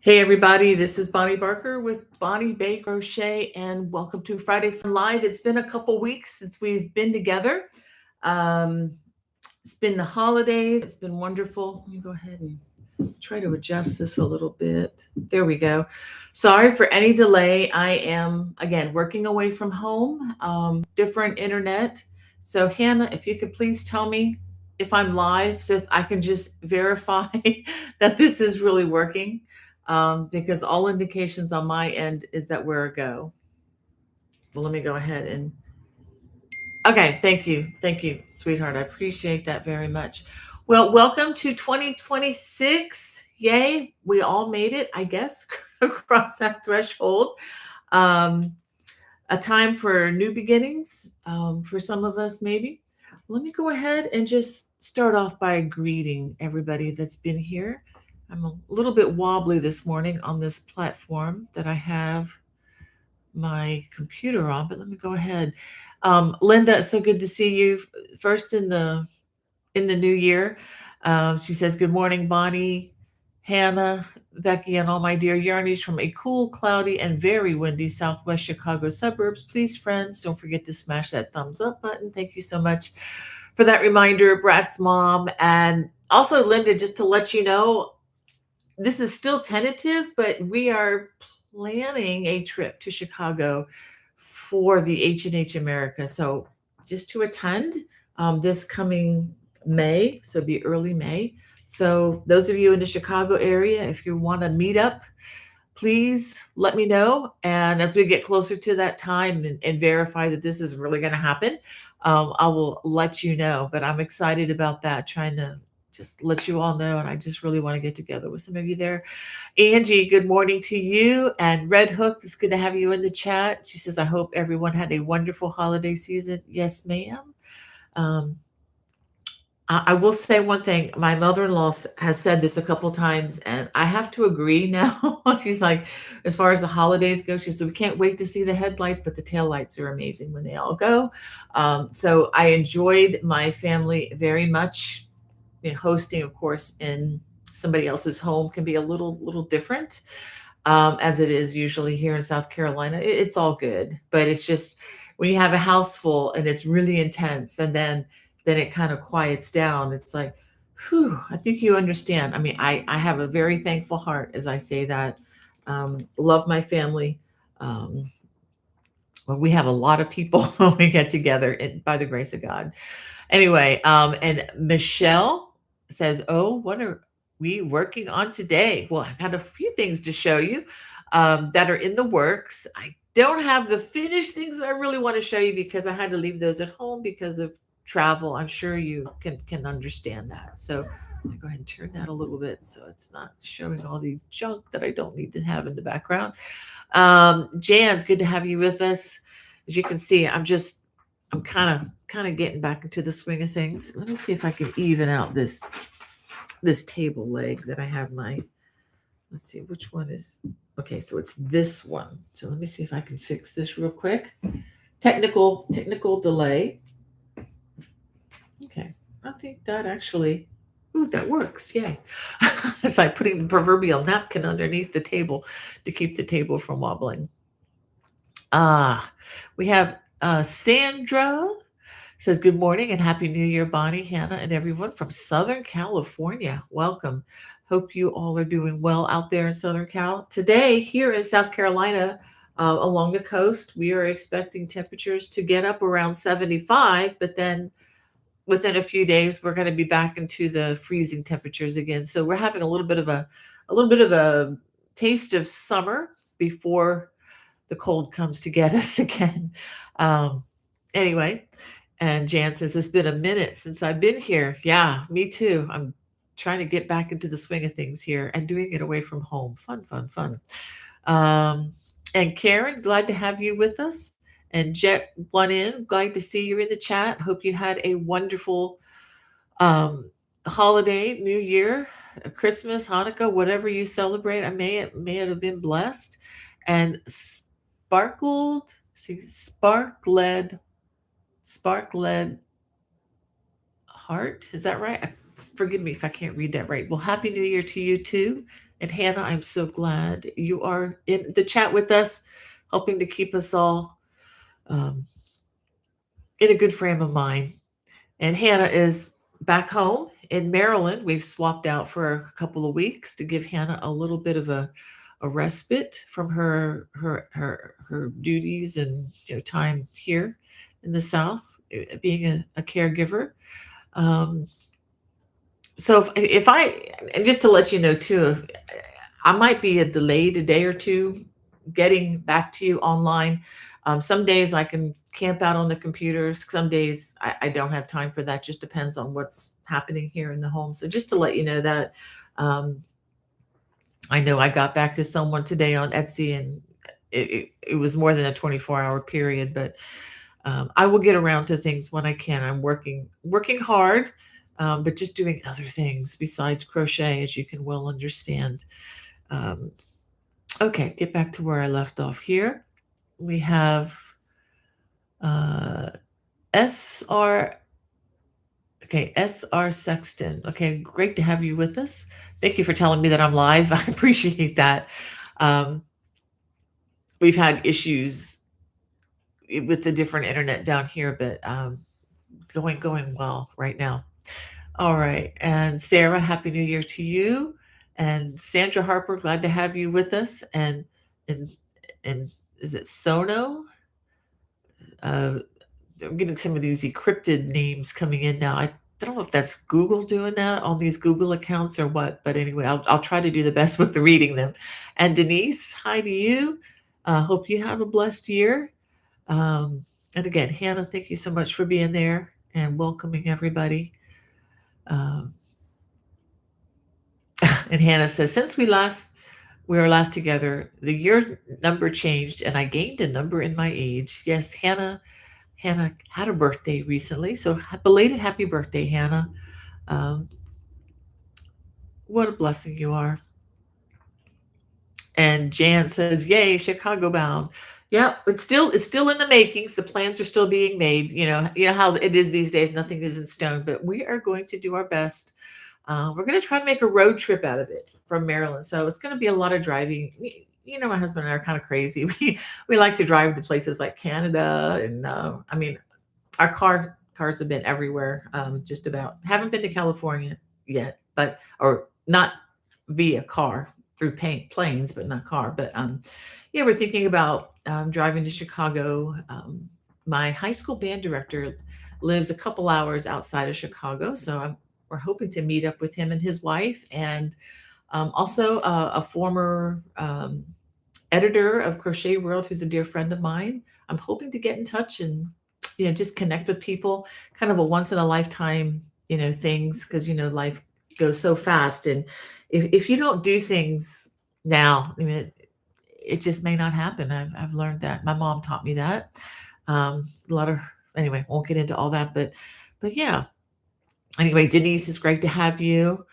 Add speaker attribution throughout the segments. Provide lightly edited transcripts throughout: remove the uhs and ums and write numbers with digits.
Speaker 1: Hey everybody, this is Bonnie Barker with Bonnie Bay Crochet, and welcome to Friday Fun Live. It's been a couple weeks since we've been together. Um, it's been the holidays. It's been wonderful. Let me go ahead and try to adjust this a little bit. There we go. Sorry for any delay. I am again working away from home, different internet. So Hannah, if you could please tell me if I'm live, so I can just verify that this is really working, because all indications on my end is that we're a go. Well, let me go ahead and okay, thank you, sweetheart. I appreciate that very much. Well, welcome to 2026. Yay, we all made it, I guess, across that threshold. Um, a time for new beginnings, for some of us, maybe. Let me go ahead and just start off by greeting everybody that's been here. I'm a little bit wobbly this morning on this platform that I have my computer on, but let me go ahead. Linda, it's so good to see you first in the new year. She says, "Good morning, Bonnie, Hannah, Becky, and all my dear Yarnies from a cool, cloudy, and very windy Southwest Chicago suburbs. Please, friends, don't forget to smash that thumbs up button. Thank you so much for that reminder, Brat's mom, and also Linda. Just to let you know, this is still tentative, but we are planning a trip to Chicago for the H&H America. So just to attend this coming May, so it'd be early May. So those of you in the Chicago area, if you want to meet up, please let me know. And as we get closer to that time and verify that this is really going to happen, I will let you know. But I'm excited about that, trying to just let you all know. And I just really want to get together with some of you there. Angie, good morning to you. And Red Hook, it's good to have you in the chat. She says, I hope everyone had a wonderful holiday season. Yes, ma'am. Um, I will say one thing. My mother-in-law has said this a couple times, and I have to agree now. She's like, as far as the holidays go, she said, we can't wait to see the headlights, but the taillights are amazing when they all go. So I enjoyed my family very much. You know, hosting, of course, in somebody else's home can be a little different, as it is usually here in South Carolina. It's all good, but it's just when you have a house full and it's really intense, and then it kind of quiets down. It's like, whew, I think you understand. I mean, I have a very thankful heart as I say that. Love my family. Um, well, we have a lot of people when we get together, by the grace of God. Anyway, and Michelle says, "Oh, what are we working on today?" Well, I've got a few things to show you that are in the works. I don't have the finished things that I really want to show you because I had to leave those at home because of travel. I'm sure you can understand that. So I'm gonna go ahead and turn that a little bit so it's not showing all the junk that I don't need to have in the background. Jan, it's good to have you with us. As you can see, I'm kind of getting back into the swing of things. Let me see if I can even out this table leg that I have my. Let's see which one is okay. So it's this one. So let me see if I can fix this real quick. Technical delay. Okay, I think that actually. Ooh, that works. Yay. It's like putting the proverbial napkin underneath the table to keep the table from wobbling. We have Sandra says, good morning and happy new year, Bonnie, Hannah, and everyone from Southern California. Welcome. Hope you all are doing well out there in Southern Cal. Today, here in South Carolina, along the coast, we are expecting temperatures to get up around 75, but then within a few days, we're going to be back into the freezing temperatures again. So we're having a little bit of a taste of summer before the cold comes to get us again. Anyway, and Jan says, it's been a minute since I've been here. Yeah, me too. I'm trying to get back into the swing of things here and doing it away from home. Fun, fun, fun. And Karen, glad to have you with us. And Jet one in, glad to see you in the chat. Hope you had a wonderful holiday, New Year, Christmas, Hanukkah, whatever you celebrate. May it have been blessed. And spark-led heart. Is that right? Forgive me if I can't read that right. Well, happy New Year to you too. And Hannah, I'm so glad you are in the chat with us, helping to keep us all um, in a good frame of mind. And Hannah is back home in Maryland. We've swapped out for a couple of weeks to give Hannah a little bit of a respite from her duties and time here in the South, being a caregiver. Um, so if I and just to let you know too, if I might be a delayed a day or two getting back to you online. Some days I can camp out on the computers. Some days I don't have time for that. Just depends on what's happening here in the home. So just to let you know that, um, I know I got back to someone today on Etsy, and it was more than a 24-hour period, but I will get around to things when I can. I'm working hard, but just doing other things besides crochet, as you can well understand. Um, okay, get back to where I left off here. We have uh, SR. Okay, SR Sexton. Okay, great to have you with us. Thank you for telling me that I'm live. I appreciate that. Um, we've had issues with the different internet down here, but going well right now. All right, and Sarah, happy New Year to you, and Sandra Harper, glad to have you with us, and and is it Sono? Uh, I'm getting some of these encrypted names coming in now. I don't know if that's Google doing that on these Google accounts or what, but anyway, I'll try to do the best with reading them. And Denise, hi to you. Hope you have a blessed year. And again, Hannah, thank you so much for being there and welcoming everybody. Um, and Hannah says, since we were last together, the year number changed and I gained a number in my age. Yes, Hannah had a birthday recently, so belated happy birthday, Hannah. Um, what a blessing you are. And Jan says, "Yay, Chicago bound." Yeah, it's still in the makings. The plans are still being made. You know how it is these days. Nothing is in stone, but we are going to do our best. We're going to try to make a road trip out of it from Maryland. So it's going to be a lot of driving. My husband and I are kind of crazy. We like to drive to places like Canada, and I mean, our cars have been everywhere, just about. Haven't been to California yet, but or not via car through planes, but not car. But yeah, we're thinking about driving to Chicago. My high school band director lives a couple hours outside of Chicago, so we're hoping to meet up with him and his wife, and also a former editor of Crochet World, who's a dear friend of mine. I'm hoping to get in touch and just connect with people, kind of a once in a lifetime, things, because life goes so fast. And if you don't do things now, I mean, it just may not happen. I've learned that. My mom taught me that. A lot of Anyway, won't get into all that, but yeah. Anyway, Denise, it's great to have you.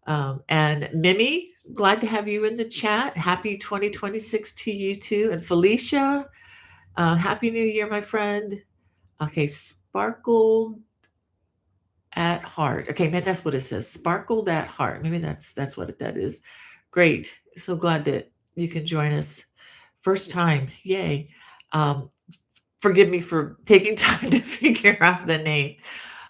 Speaker 1: And Mimi, glad to have you in the chat. Happy 2026 to you too. And Felicia, happy New Year, my friend. Okay, sparkled at heart. Okay, man, that's what it says. Sparkled at heart. Maybe that's what that is. Great. So glad that you can join us. First time. Yay. Um, Forgive me for taking time to figure out the name.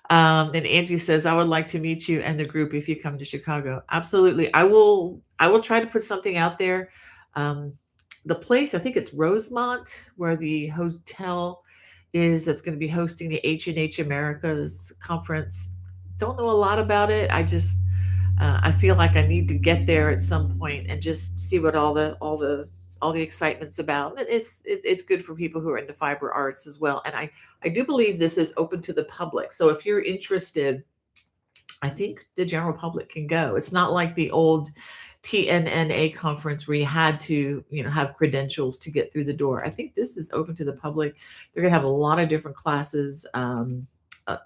Speaker 1: And Andrew says, I would like to meet you and the group if you come to Chicago. Absolutely. I will try to put something out there. Um, the place, I think it's Rosemont, where the hotel is, that's going to be hosting the H&H Americas conference. Don't know a lot about it. I feel like I need to get there at some point and just see what all the excitement's about. It's good for people who are into fiber arts as well. And I do believe this is open to the public. So if you're interested, I think the general public can go. It's not like the old TNNA conference where you had to, have credentials to get through the door. I think this is open to the public. They're going to have a lot of different classes, a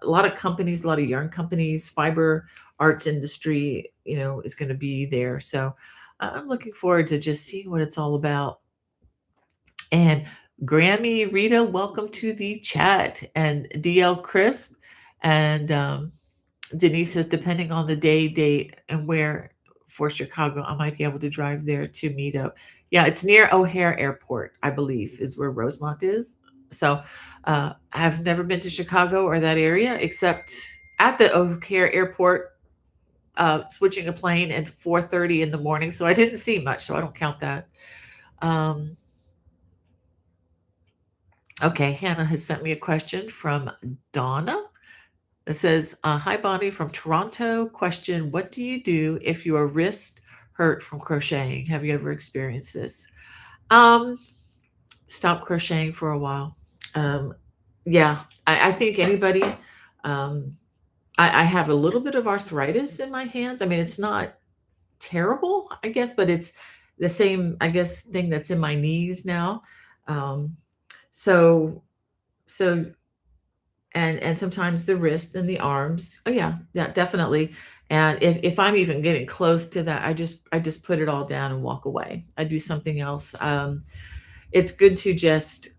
Speaker 1: lot of companies, a lot of yarn companies, fiber arts industry, is going to be there. So I'm looking forward to just seeing what it's all about. And Grammy Rita, welcome to the chat. And DL Crisp and Denise says, depending on the day, date, and where for Chicago, I might be able to drive there to meet up. Yeah, it's near O'Hare Airport, I believe, is where Rosemont is. So I've never been to Chicago or that area except at the O'Hare Airport, switching a plane at 4:30 in the morning. So I didn't see much, so I don't count that. Um, okay, Hannah has sent me a question from Donna. It says, "Hi, Bonnie from Toronto. Question: What do you do if your wrist hurt from crocheting? Have you ever experienced this?" Um, Stop crocheting for a while. Um, yeah, I think anybody. Um, I have a little bit of arthritis in my hands. I mean, it's not terrible, I guess, but it's the same, I guess, thing that's in my knees now. Um, so so and sometimes the wrist and the arms. Oh yeah, yeah, definitely. And if I'm even getting close to that, I just put it all down and walk away. I do something else. It's good to just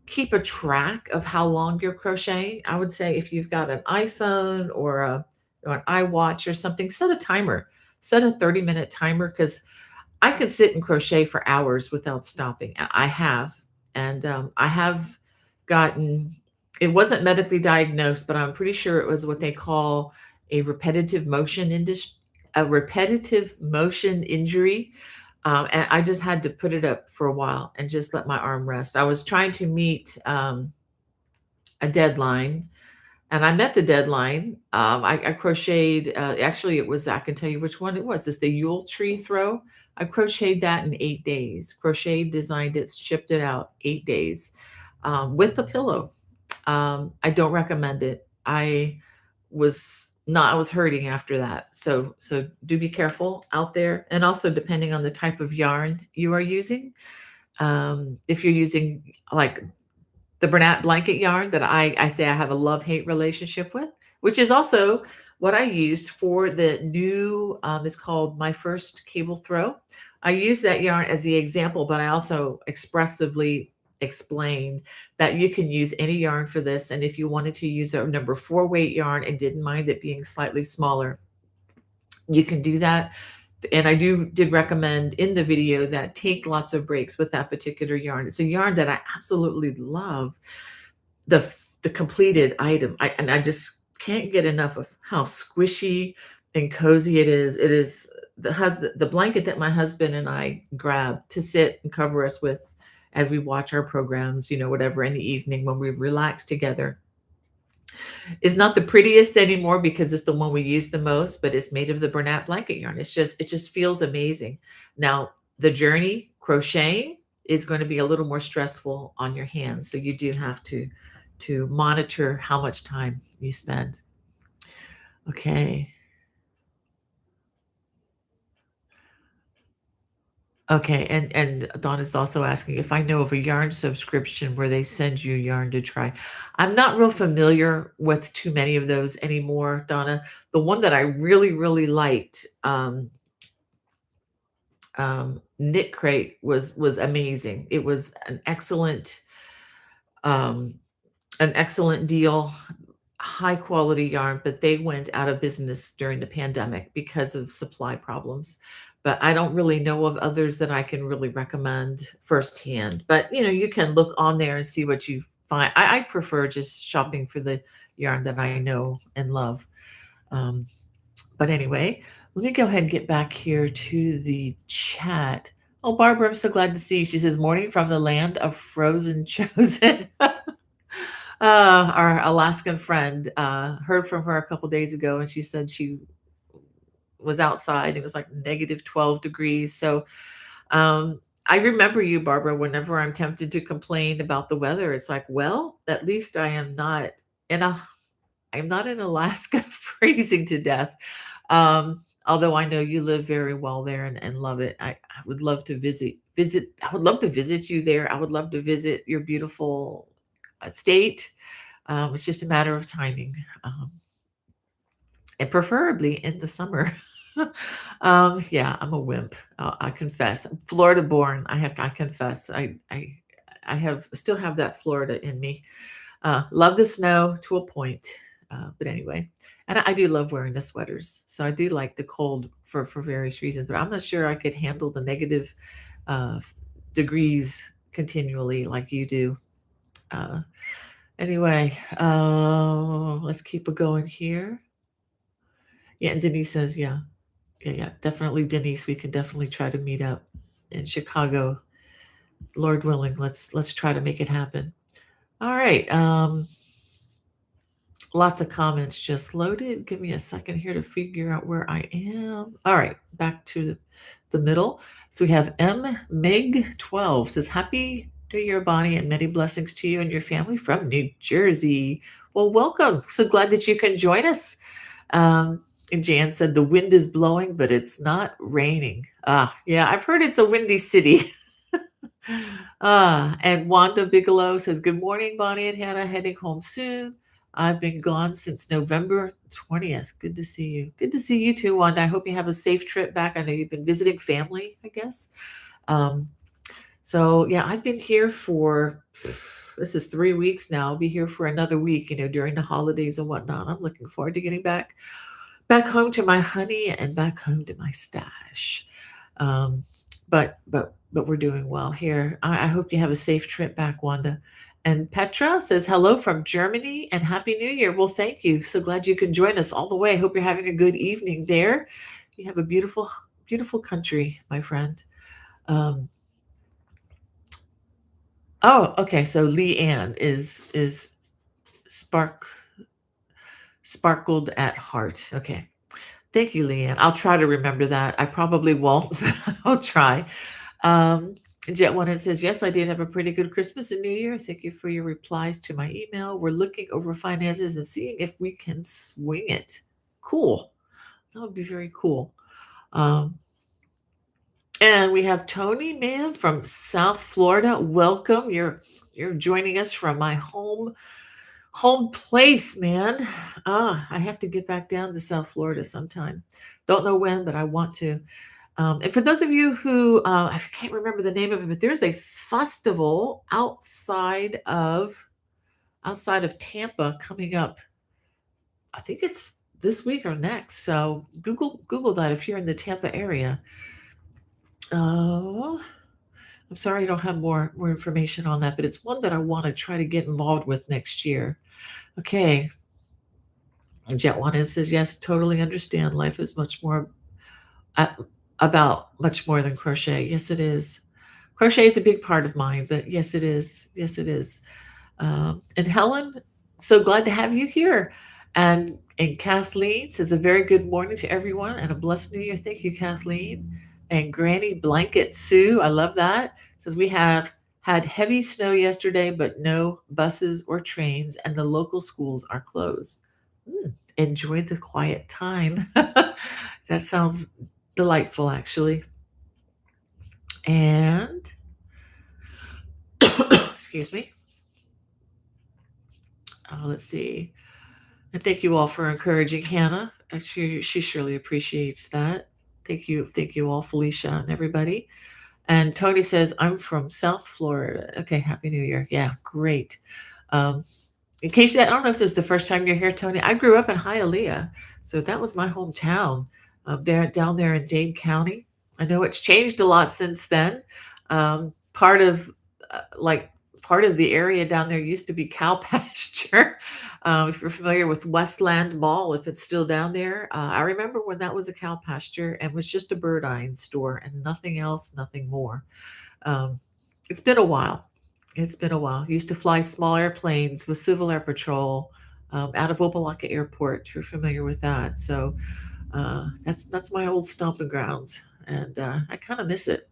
Speaker 1: keep a track of how long you're crocheting. I would say if you've got an iPhone or an iWatch or something, set a timer. Set a 30-minute timer because I could sit and crochet for hours without stopping. I have, and I have gotten. It wasn't medically diagnosed, but I'm pretty sure it was what they call a repetitive motion injury, and I just had to put it up for a while and just let my arm rest. I was trying to meet a deadline, and I met the deadline. I crocheted, actually, it was, I can tell you which one it was. It's the Yule tree throw. I crocheted that in 8 days. Crocheted, designed it, shipped it out 8 days with a pillow. I don't recommend it. I was hurting after that. So do be careful out there. And also depending on the type of yarn you are using. If you're using like the Bernat blanket yarn that I say I have a love-hate relationship with, which is also what I used for the new, it's called My First Cable Throw. I use that yarn as the example, but I also expressively explained that you can use any yarn for this. And if you wanted to use a number 4 weight yarn and didn't mind it being slightly smaller, you can do that. And I did recommend in the video that take lots of breaks with that particular yarn. It's a yarn that I absolutely love. The completed item. And I just can't get enough of how squishy and cozy it is. It is the blanket that my husband and I grab to sit and cover us with as we watch our programs, whatever, in the evening when we relax together, is not the prettiest anymore because it's the one we use the most, but it's made of the Bernat blanket yarn. It just feels amazing. Now, the journey crocheting is going to be a little more stressful on your hands, so you do have to monitor how much time you spend. Okay. Okay, and Dawn is also asking if I know of a yarn subscription where they send you yarn to try. I'm not real familiar with too many of those anymore, Donna. The one that I really, really liked, Knit Crate was amazing. It was um, an excellent deal, high quality yarn, but they went out of business during the pandemic because of supply problems. But I don't really know of others that I can really recommend firsthand. But you can look on there and see what you find. I prefer just shopping for the yarn that I know and love. Um, but anyway, let me go ahead and get back here to the chat. Oh, Barbara, I'm so glad to see you. She says, "Morning from the land of frozen chosen." Our Alaskan friend, heard from her a couple days ago, and she said she was outside. It was like negative 12 degrees. So I remember you, Barbara, whenever I'm tempted to complain about the weather. It's like, well, at least in a I'm not in Alaska freezing to death. Although I know you live very well there and love it. I would love to I would love to visit you there. I would love to visit your beautiful state. It's just a matter of timing. And preferably in the summer. Yeah, I'm a wimp. I confess. I'm Florida born. I confess. I still have that Florida in me. Love the snow to a point. But anyway, and I do love wearing the sweaters. So I do like the cold for various reasons, but I'm not sure I could handle the negative degrees continually like you do. Uh, anyway, let's keep it going here. Yeah, and Denise says, yeah, yeah, yeah, definitely, Denise. We can definitely try to meet up in Chicago, Lord willing. Let's try to make it happen. All right. Lots of comments just loaded. Give me a second here to figure out where I am. All right, back to the middle. So we have M Mig 12 says, Happy New Year, Bonnie, and many blessings to you and your family from New Jersey. Well, welcome. So glad that you can join us. And Jan said, the wind is blowing, but it's not raining. Ah, yeah, I've heard it's a windy city. And Wanda Bigelow says, Good morning, Bonnie and Hannah, heading home soon. I've been gone since November 20th. Good to see you. Good to see you too, Wanda. I hope you have a safe trip back. I know you've been visiting family, I guess. So yeah, I've been here for this is 3 weeks now. I'll be here for another week, during the holidays and whatnot. I'm looking forward to getting back home to my honey and back home to my stash. But we're doing well here. I hope you have a safe trip back, Wanda. And Petra says hello from Germany and Happy New Year. Well, thank you. So glad you can join us all the way. Hope you're having a good evening there. You have a beautiful, beautiful country, my friend. Oh, okay. So Leanne is sparkled at heart. Okay. Thank you, Leanne. I'll try to remember that. I probably won't, but I'll try. Jet One says, Yes, I did have a pretty good Christmas and New Year. Thank you for your replies to my email. We're looking over finances and seeing if we can swing it. Cool. That would be very cool. And we have Tony, man, from South Florida. Welcome. You're joining us from my home place, man. I have to get back down to South Florida sometime. Don't know when, but I want to. And for those of you who I can't remember the name of it, but there's a festival outside of Tampa coming up. I think it's this week or next. So Google that if you're in the Tampa area. I'm sorry I don't have more information on that, but it's one that I want to try to get involved with next year. Okay. Jet One says, yes, totally understand. Life is much more about much more than crochet. Yes, it is. Crochet is a big part of mine, but yes, it is. Yes, it is. And Helen, so glad to have you here. And Kathleen says, a very good morning to everyone and a blessed new year. Thank you, Kathleen. And Granny Blanket Sue, I love that. Says, we have had heavy snow yesterday, but no buses or trains, and the local schools are closed. Enjoy the quiet time. That sounds delightful, actually. And excuse me. Let's see. And thank you all for encouraging Hannah. She surely appreciates that. Thank you all, Felicia and everybody. And Tony says, I'm from South Florida. Okay, Happy New Year. Yeah, great. In case I don't know if this is the first time you're here, Tony. I grew up in Hialeah, so that was my hometown. Down there in Dane County. I know it's changed a lot since then. Part of the area down there used to be cow pasture. If you're familiar with Westland Mall, if it's still down there, I remember when that was a cow pasture and was just a bird eyeing store and nothing else, nothing more. It's been a while. Used to fly small airplanes with Civil Air Patrol out of Opelika Airport, if you're familiar with that. So that's my old stomping grounds, and I kind of miss it.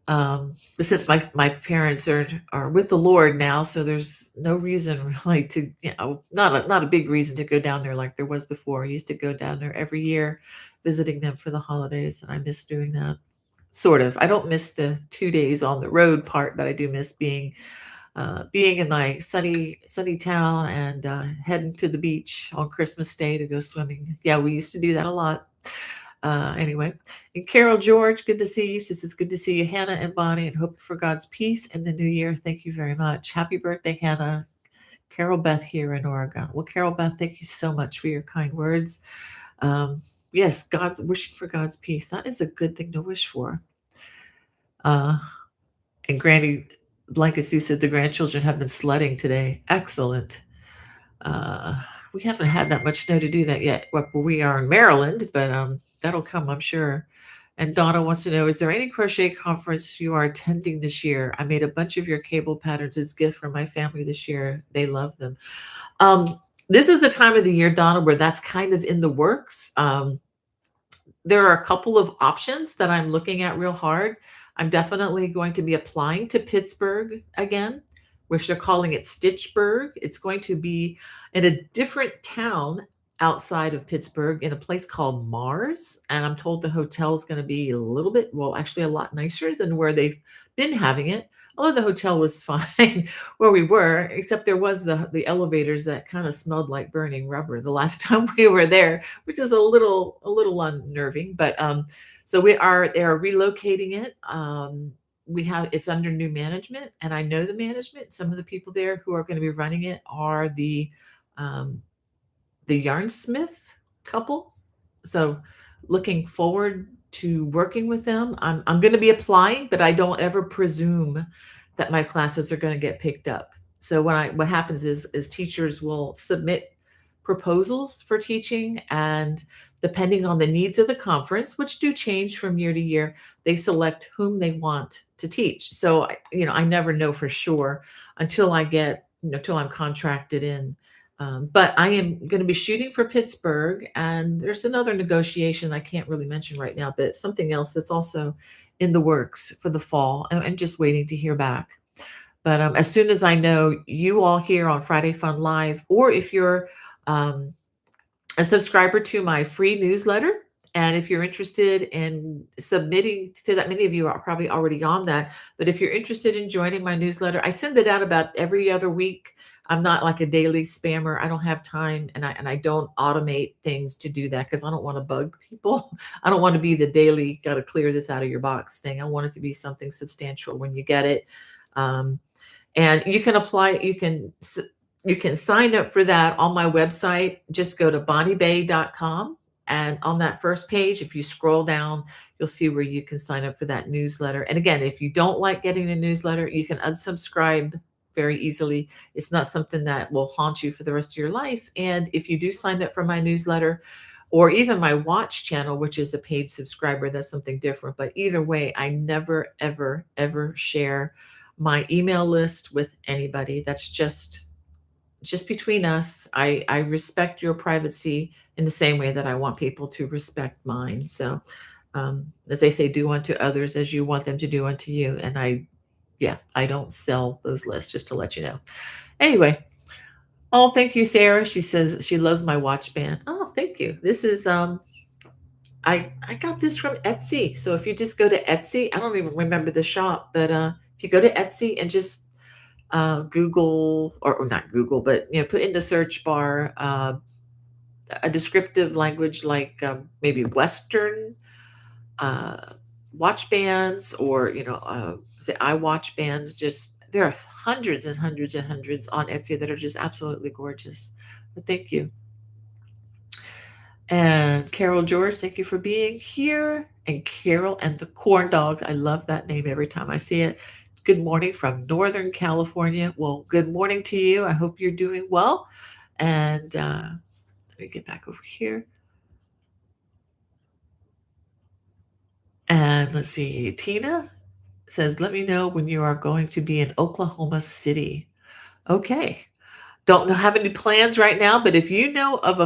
Speaker 1: But since my parents are with the Lord now, so there's no reason really to, not a big reason to go down there like there was before. I used to go down there every year, visiting them for the holidays, and I miss doing that. Sort of. I don't miss the 2 days on the road part, but I do miss being in my sunny town and heading to the beach on Christmas Day to go swimming. Yeah, we used to do that a lot. Anyway, and Carol George, good to see you. She says, good to see you, Hannah and Bonnie, and hope for God's peace in the new year. Thank you very much. Happy birthday, Hannah. Carol Beth here in Oregon. Well, Carol Beth, thank you so much for your kind words. Um, yes, God's wishing for God's peace. That is a good thing to wish for. Uh, and Granny Blanca Sue said the grandchildren have been sledding today. Excellent. Uh, we haven't had that much snow to do that yet. Well, we are in Maryland, but that'll come, I'm sure. And Donna wants to know, is there any crochet conference you are attending this year? I made a bunch of your cable patterns as gift for my family this year. They love them. This is the time of the year, Donna, where that's kind of in the works. There are a couple of options that I'm looking at real hard. I'm definitely going to be applying to Pittsburgh again, which they're calling it Stitchburg. It's going to be in a different town outside of Pittsburgh in a place called Mars. And I'm told the hotel is going to be a little bit, well, actually a lot nicer than where they've been having it. Although the hotel was fine where we were, except there was the elevators that kind of smelled like burning rubber the last time we were there, which is a little unnerving. But so they are relocating it. It's under new management, and I know the management. Some of the people there who are going to be running it are um, the yarnsmith couple. So looking forward to working with them. I'm going to be applying, but I don't ever presume that my classes are going to get picked up. So what happens is teachers will submit proposals for teaching, and depending on the needs of the conference, which do change from year to year, they select whom they want to teach. So I never know for sure until I get, till I'm contracted in. But I am going to be shooting for Pittsburgh, and there's another negotiation I can't really mention right now, but something else that's also in the works for the fall, and just waiting to hear back. But as soon as I know, you all here on Friday Fun Live, or if you're um, a subscriber to my free newsletter, and if you're interested in submitting to that, many of you are probably already on that, but if you're interested in joining my newsletter, I send it out about every other week. I'm not like a daily spammer. I don't have time, and I don't automate things to do that because I don't want to bug people. I don't want to be the daily got to clear this out of your box thing. I want it to be something substantial when you get it. Um, and you can apply. You can sign up for that on my website. Just go to bonniebay.com. And on that first page, if you scroll down, you'll see where you can sign up for that newsletter. And again, if you don't like getting a newsletter, you can unsubscribe very easily. It's not something that will haunt you for the rest of your life. And if you do sign up for my newsletter, or even my watch channel, which is a paid subscriber, that's something different. But either way, I never, ever, ever share my email list with anybody. That's just between us. I respect your privacy in the same way that I want people to respect mine. So, as they say, do unto others as you want them to do unto you. And I don't sell those lists, just to let you know. Anyway, oh, thank you, Sarah. She says she loves my watch band. Oh, thank you. This is I got this from Etsy. So if you just go to Etsy, I don't even remember the shop, but if you go to Etsy and just Google, or not Google, but put in the search bar a descriptive language like maybe Western uh, watch bands, or say iWatch bands. Just there are hundreds and hundreds and hundreds on Etsy that are just absolutely gorgeous. But thank you. And Carol George, thank you for being here. And Carol and the Corn Dogs, I love that name every time I see it. Good morning from Northern California. Well, good morning to you. I hope you're doing well. And let me get back over here. And let's see. Tina says, let me know when you are going to be in Oklahoma City. Okay. Don't have any plans right now, but if you know of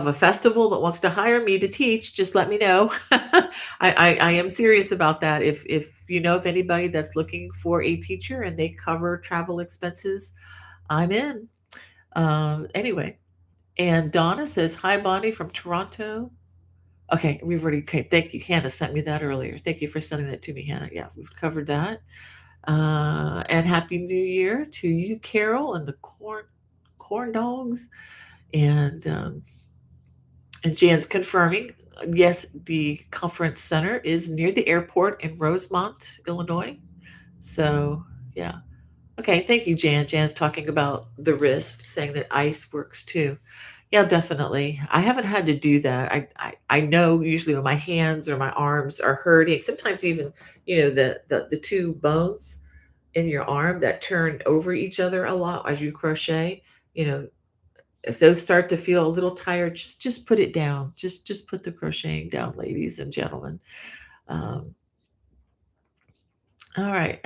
Speaker 1: a festival that wants to hire me to teach, just let me know. I am serious about that. If you know of anybody that's looking for a teacher and they cover travel expenses, I'm in. Anyway, and Donna says, hi, Bonnie from Toronto. Okay, okay, thank you. Hannah sent me that earlier. Thank you for sending that to me, Hannah. Yeah, we've covered that. And Happy New Year to you, Carol, and the corn dogs. And Jan's confirming, yes, the conference center is near the airport in Rosemont, Illinois. So, yeah. Okay, thank you, Jan. Jan's talking about the wrist, saying that ice works too. Yeah, definitely. I haven't had to do that. I know usually when my hands or my arms are hurting, sometimes even, the two bones in your arm that turn over each other a lot as you crochet, you know, if those start to feel a little tired, just put it down. Just put the crocheting down, ladies and gentlemen. Um, all right.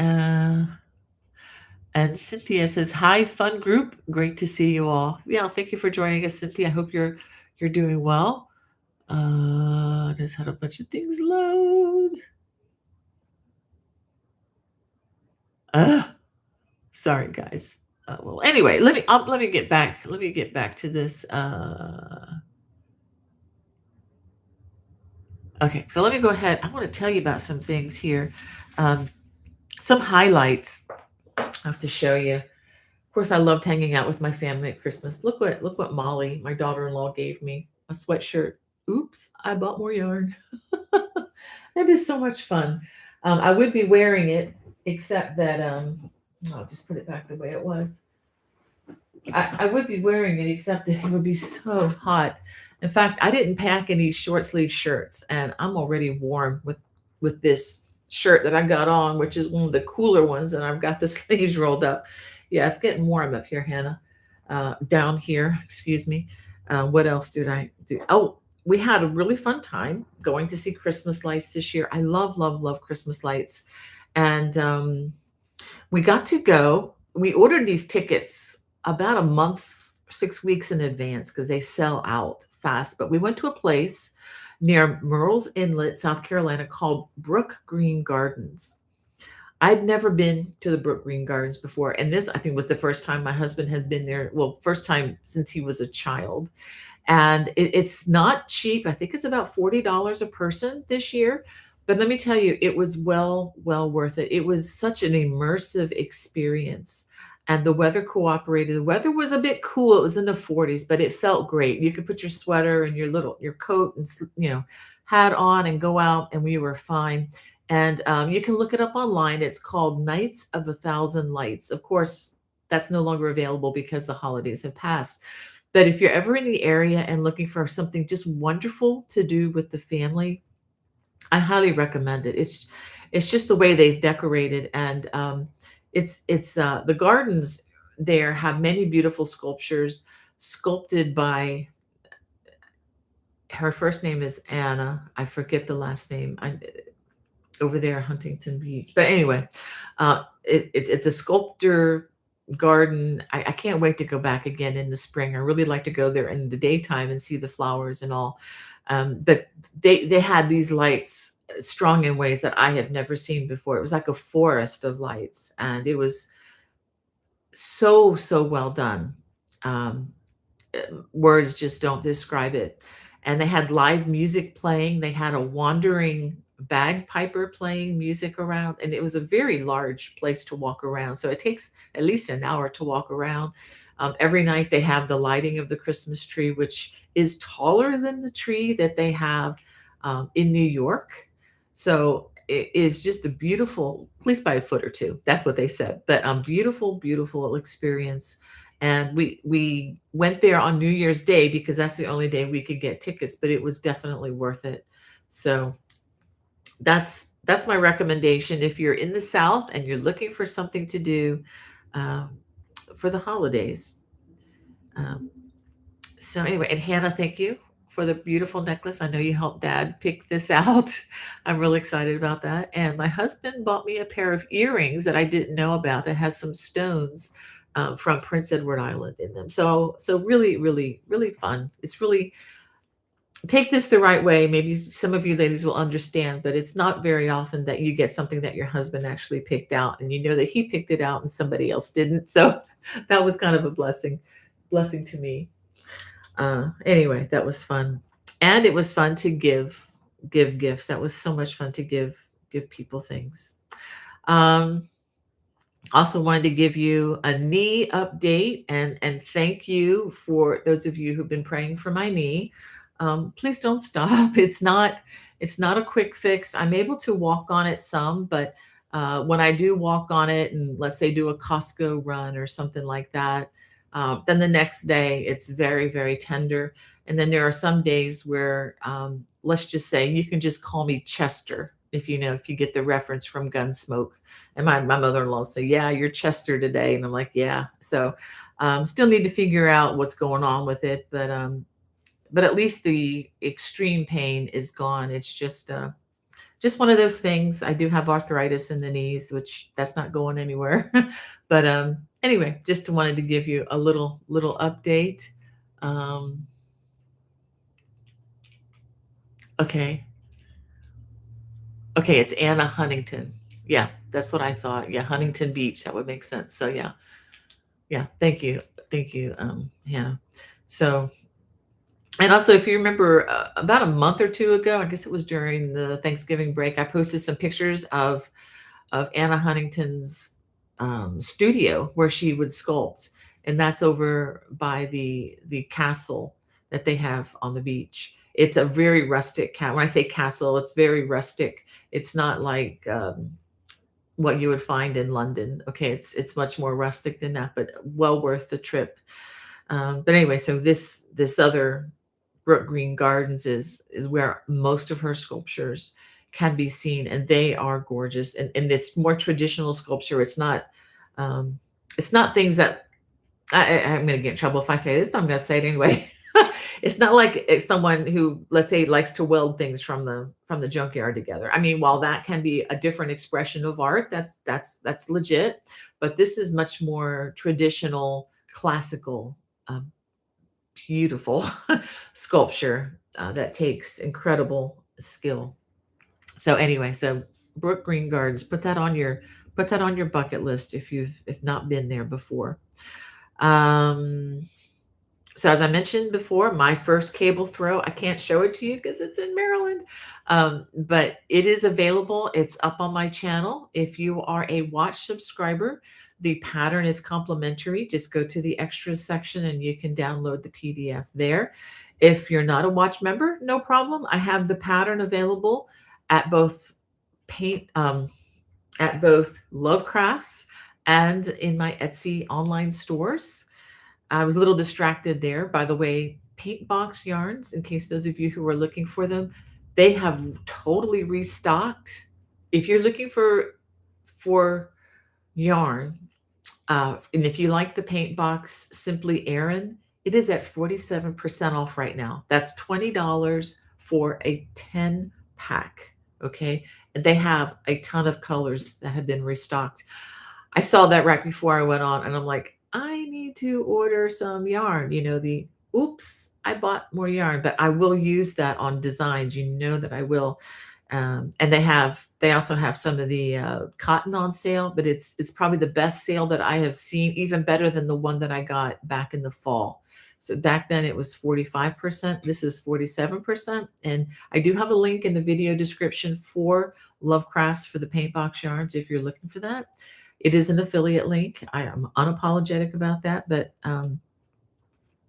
Speaker 1: And Cynthia says, "Hi, fun group. Great to see you all." Yeah, thank you for joining us, Cynthia. I hope you're doing well. Just had a bunch of things load. Uh, Sorry, guys. Well, anyway, let me get back. Let me get back to this. Okay, so let me go ahead. I want to tell you about some things here. Um, some highlights I have to show you. Of course, I loved hanging out with my family at Christmas. Look what Molly, my daughter-in-law, gave me. A sweatshirt. Oops, I bought more yarn. That is so much fun. I would be wearing it, except that I'll just put it back the way it was. I would be wearing it, except that it would be so hot. In fact, I didn't pack any short sleeve shirts, and I'm already warm with this shirt that I got on, which is one of the cooler ones, and I've got the sleeves rolled up. Yeah, it's getting warm up here, Hannah. Down here, excuse me. What else did I do? Oh, we had a really fun time going to see Christmas lights this year. I love, love, love Christmas lights, and we got to go. We ordered these tickets about a month, 6 weeks in advance because they sell out fast. But we went to a place near Murrells Inlet, South Carolina, called Brook Green Gardens. I'd never been to the Brook Green Gardens before, and this, I think, was the first time my husband has been there. Well, first time since he was a child, and it's not cheap. I think it's about $40 a person this year. But let me tell you, it was well worth it. It was such an immersive experience. And the weather cooperated. The weather was a bit cool. It was in the 40s, but it felt great. You could put your sweater and your coat and hat on and go out, and we were fine. And you can look it up online. It's called Nights of a Thousand Lights. Of course, that's no longer available because the holidays have passed. But if you're ever in the area and looking for something just wonderful to do with the family, I highly recommend it. It's just the way they've decorated, and it's the gardens there have many beautiful sculptures sculpted by, her first name is Anna. I forget the last name. Over there, Huntington Beach. But anyway, it's a sculptor garden. I can't wait to go back again in the spring. I really like to go there in the daytime and see the flowers and all. But they had these lights strong in ways that I have never seen before. It was like a forest of lights, and it was so well done. Um, Words just don't describe it. And they had live music playing. They had a wandering bagpiper playing music around, and it was a very large place to walk around. So it takes at least an hour to walk around. Every night they have the lighting of the Christmas tree, which is taller than the tree that they have in New York. So it is just a beautiful, at least by a foot or two. That's what they said. But beautiful experience. And we went there on New Year's Day because that's the only day we could get tickets, but it was definitely worth it. So that's my recommendation if you're in the South and you're looking for something to do um, for the holidays. Um, so anyway, and Hannah, thank you for the beautiful necklace. I know you helped Dad pick this out. I'm really excited about that. And my husband bought me a pair of earrings that I didn't know about that has some stones from Prince Edward Island in them. So really fun. It's really, take this the right way. Maybe some of you ladies will understand, but it's not very often that you get something that your husband actually picked out, and you know that he picked it out and somebody else didn't. So that was kind of a blessing to me. Anyway, that was fun, and it was fun to give gifts. That was so much fun to give people things. Um, Also wanted to give you a knee update and thank you for those of you who've been praying for my knee. Please don't stop. It's not a quick fix. I'm able to walk on it some, but When I do walk on it and let's say do a Costco run or something like that, then the next day it's very, very tender. And then there are some days where, let's just say you can just call me Chester if you get the reference from Gunsmoke. And my mother-in-law will say, "Yeah, you're Chester today," and I'm like, "Yeah." So still need to figure out what's going on with it, but at least the extreme pain is gone. It's just one of those things. I do have arthritis in the knees, which that's not going anywhere. But anyway, just wanted to give you a little update. Um, okay, okay, it's Anna Huntington. Yeah, that's what I thought. Yeah, Huntington Beach. That would make sense. So yeah, yeah. Thank you, Hannah. So and also, if you remember, about a month or two ago, I guess it was during the Thanksgiving break, I posted some pictures of Anna Huntington's studio where she would sculpt, and that's over by the castle that they have on the beach. It's a very rustic when I say castle, it's very rustic. It's not like what you would find in London. Okay, it's much more rustic than that, but well worth the trip. But anyway, so this other Brook Green Gardens is where most of her sculptures can be seen, and they are gorgeous. And it's more traditional sculpture. It's not things that I'm going to get in trouble if I say this, but I'm going to say it anyway. It's not like someone who, let's say, likes to weld things from the junkyard together. I mean, while that can be a different expression of art, that's legit. But this is much more traditional, classical, um, beautiful sculpture that takes incredible skill. So anyway, so Brook Green Gardens, put that on your bucket list if not been there before. Um, so as I mentioned before, my first cable throw, I can't show it to you because it's in Maryland, but it is available. It's up on my channel. If you are a watch subscriber, the pattern is complimentary. Just go to the extras section and you can download the PDF there. If you're not a watch member, no problem. I have the pattern available at both paint at both Lovecrafts and in my Etsy online stores. I was a little distracted there. By the way, paint box yarns, in case those of you who are looking for them, they have totally restocked. If you're looking for yarn, and if you like the paint box Simply Aaron, it is at 47% off right now. That's $20 for a 10 pack. Okay. And they have a ton of colors that have been restocked. I saw that right before I went on, and I'm like, I need to order some yarn. The oops, I bought more yarn, but I will use that on designs. You know that I will. And they also have some of the cotton on sale, but it's probably the best sale that I have seen, even better than the one that I got back in the fall. So back then it was 45%. This is 47%. And I do have a link in the video description for Lovecrafts for the paint box yarns if you're looking for that. It is an affiliate link. I am unapologetic about that. But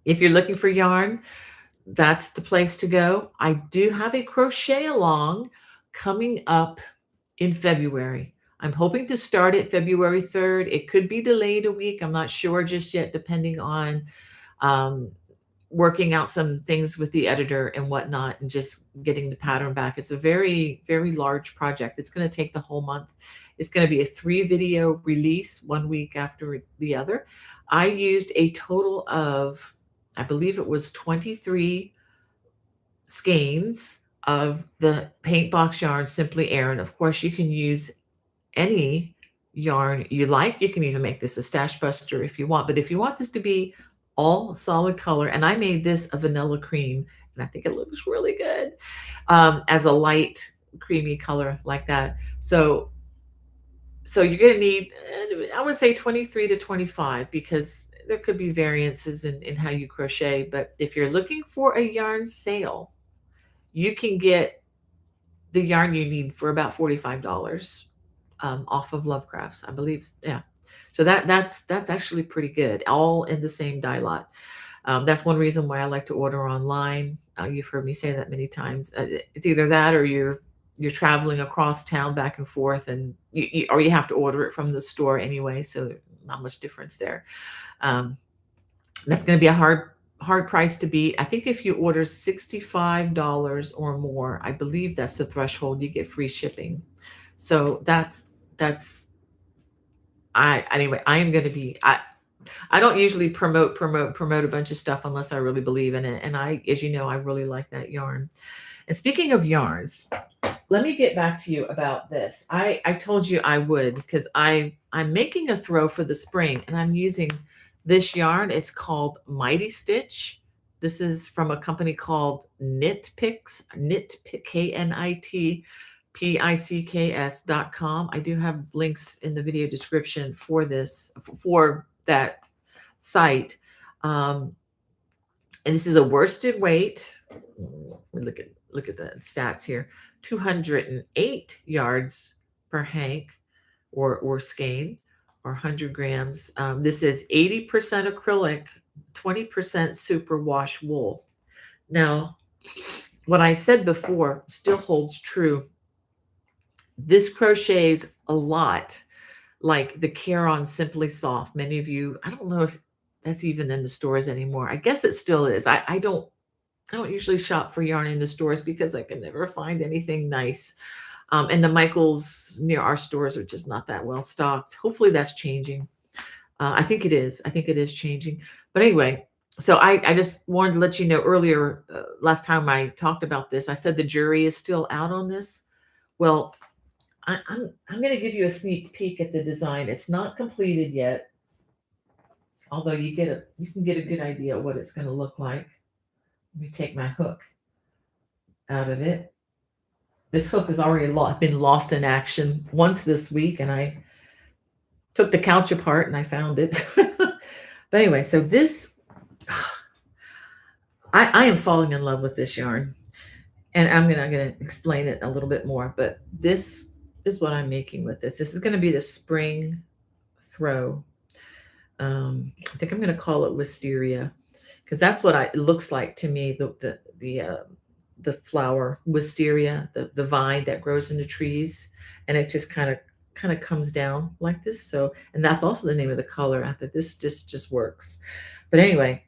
Speaker 1: if you're looking for yarn, that's the place to go. I do have a crochet along coming up in February. I'm hoping to start it February 3rd. It could be delayed a week. I'm not sure just yet, depending on um, working out some things with the editor and whatnot and just getting the pattern back. It's a very, very large project. It's going to take the whole month. It's going to be a 3-video release, 1 week after the other. I used a total of, I believe it was 23 skeins of the paint box yarn Simply Aaron. Of course, you can use any yarn you like. You can even make this a stash buster if you want. But if you want this to be all solid color, and I made this a vanilla cream, and I think it looks really good as a light creamy color like that. So you're going to need, I would say 23 to 25, because there could be variances in how you crochet. But if you're looking for a yarn sale, you can get the yarn you need for about $45 off of Lovecrafts, I believe. Yeah. So that's actually pretty good, all in the same dye lot. That's one reason why I like to order online. You've heard me say that many times. It's either that or you're traveling across town back and forth, and or you have to order it from the store anyway, so not much difference there. Um, that's going to be a hard price to beat. I think if you order $65 or more, I believe that's the threshold. You get free shipping. So that's I anyway. I am going to be. I don't usually promote a bunch of stuff unless I really believe in it. And I, as you know, I really like that yarn. And speaking of yarns, let me get back to you about this. I told you I would because I'm making a throw for the spring and I'm using this yarn. It's called Mighty Stitch. This is from a company called Knitpicks, KNITPICKS.com. I do have links in the video description for this, for that site. And this is a worsted weight. Look at the stats here. 208 yards per hank or skein or 100 grams. This is 80% acrylic, 20% superwash wool. Now, what I said before still holds true. This crochets a lot like the Caron Simply Soft. Many of you, I don't know if that's even in the stores anymore. I guess it still is. I don't usually shop for yarn in the stores because I can never find anything nice. And the Michaels near our stores are just not that well stocked. Hopefully that's changing. I think it is. I think it is changing. But anyway, so I just wanted to let you know earlier, last time I talked about this, I said the jury is still out on this. Well, I'm going to give you a sneak peek at the design. It's not completed yet, although you can get a good idea of what it's going to look like. Let me take my hook out of it. This hook has already been lost in action once this week, and I took the couch apart and I found it. But anyway, so this, I am falling in love with this yarn, and I'm gonna explain it a little bit more. But this is what I'm making with this. This is going to be the spring throw. I think I'm going to call it wisteria because that's what it looks like to me. The flower wisteria, the vine that grows in the trees, and it just kind of comes down like this. So, and that's also the name of the color. I thought this just works. But anyway,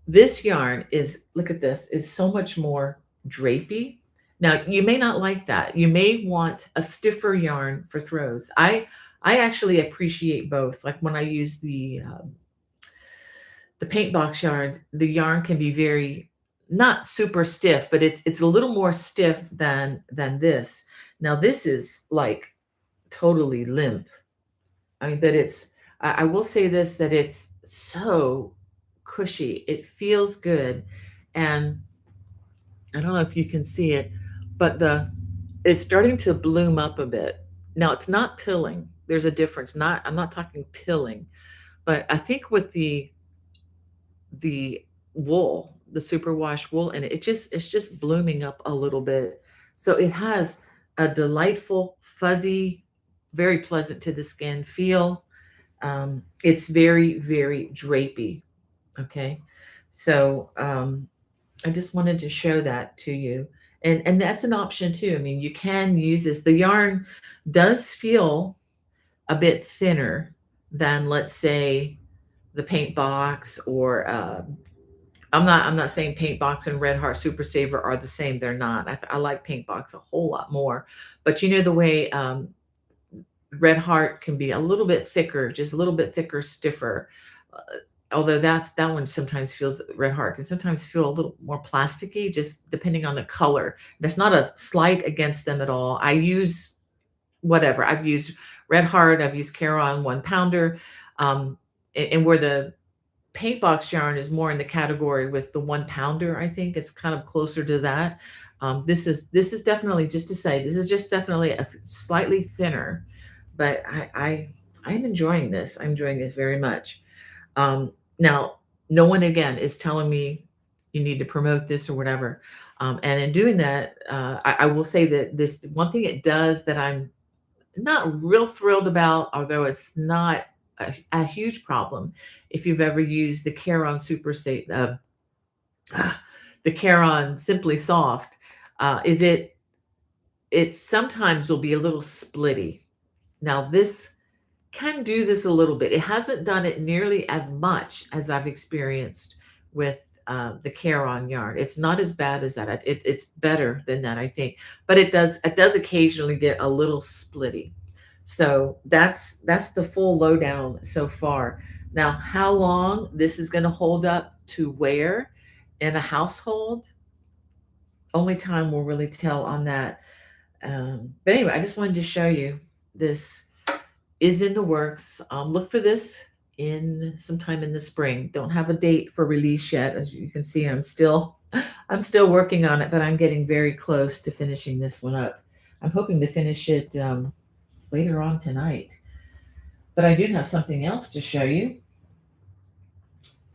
Speaker 1: this yarn is, look at this, is so much more drapey. Now, you may not like that. You may want a stiffer yarn for throws. I actually appreciate both. Like when I use the paint box yarns, the yarn can be very, not super stiff, but it's a little more stiff than this. Now, this is like totally limp. I mean, but I will say this, that it's so cushy. It feels good. And I don't know if you can see it, but it's starting to bloom up a bit. Now it's not pilling. There's a difference. I'm not talking pilling, but I think with the wool, the superwash wool, and it's just blooming up a little bit. So it has a delightful, fuzzy, very pleasant to the skin feel. It's very, very drapey. Okay. So I just wanted to show that to you. And that's an option too. I mean, you can use this. The yarn does feel a bit thinner than, let's say, the paint box or I'm not saying paint box and Red Heart Super Saver are the same. They're not. I like paint box a whole lot more. But you know the way Red Heart can be a little bit thicker, just a little bit thicker, stiffer. Although that one sometimes feels, Red Heart can sometimes feel a little more plasticky, just depending on the color. That's not a slight against them at all. I use whatever. I've used Red Heart. I've used Caron 1-pounder. And where the paint box yarn is more in the category with the 1-pounder, I think it's kind of closer to that. This is definitely, just to say, this is just definitely a slightly thinner, but I'm enjoying this. I'm enjoying it very much. Now, no one again is telling me you need to promote this or whatever. And in doing that, I will say that this one thing it does that I'm not real thrilled about, although it's not a huge problem. If you've ever used the Caron the Caron Simply Soft, is it sometimes will be a little splitty. Now this can do this a little bit. It hasn't done it nearly as much as I've experienced with the Care-On yarn. It's not as bad as that. It's better than that, I think. But it does occasionally get a little splitty. So that's the full lowdown so far. Now, how long this is going to hold up to wear in a household, only time will really tell on that. But anyway, I just wanted to show you this is in the works. Look for this in sometime in the spring. Don't have a date for release yet. As you can see, I'm still working on it, but I'm getting very close to finishing this one up. I'm hoping to finish it later on tonight. But I do have something else to show you.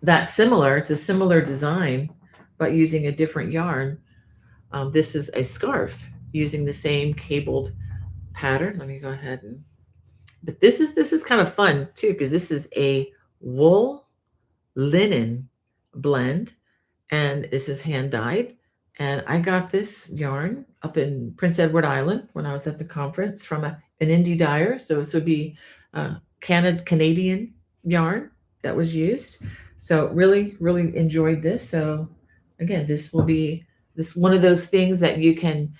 Speaker 1: That's similar. It's a similar design, but using a different yarn. This is a scarf using the same cabled pattern. Let me go ahead and but this is kind of fun too, because this is a wool linen blend, and this is hand dyed. And I got this yarn up in Prince Edward Island when I was at the conference from an indie dyer. So this would be Canadian yarn that was used. So really, really enjoyed this. So again, this will be this one of those things that you can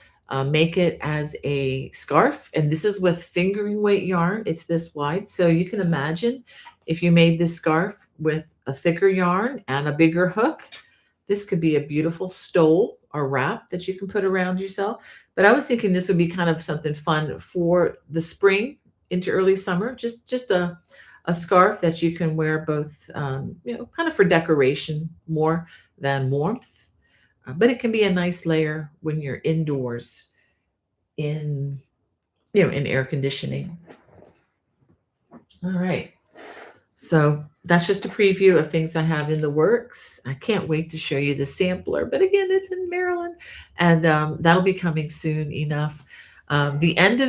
Speaker 1: make it as a scarf. And this is with fingering weight yarn. It's this wide. So you can imagine if you made this scarf with a thicker yarn and a bigger hook, this could be a beautiful stole or wrap that you can put around yourself. But I was thinking this would be kind of something fun for the spring into early summer. Just a scarf that you can wear both, kind of for decoration more than warmth. But it can be a nice layer when you're indoors in, in air conditioning. All right. So that's just a preview of things I have in the works. I can't wait to show you the sampler, but again, it's in Maryland, and that'll be coming soon enough. The end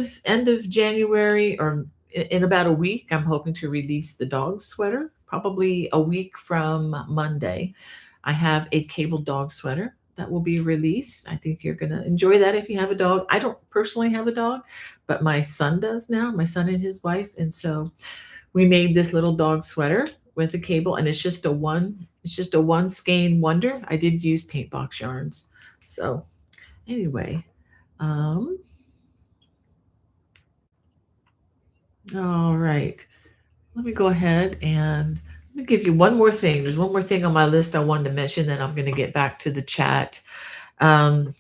Speaker 1: of January, or in about a week, I'm hoping to release the dog sweater. Probably a week from Monday, I have a cable dog sweater that will be released. I think you're gonna enjoy that if you have a dog. I don't personally have a dog, but my son does now. My son and his wife, and so we made this little dog sweater with a cable, and it's just a one skein wonder. I did use paint box yarns. So anyway, um, all right. Let me go ahead and let me give you one more thing. There's one more thing on my list I wanted to mention, then I'm going to get back to the chat. Um,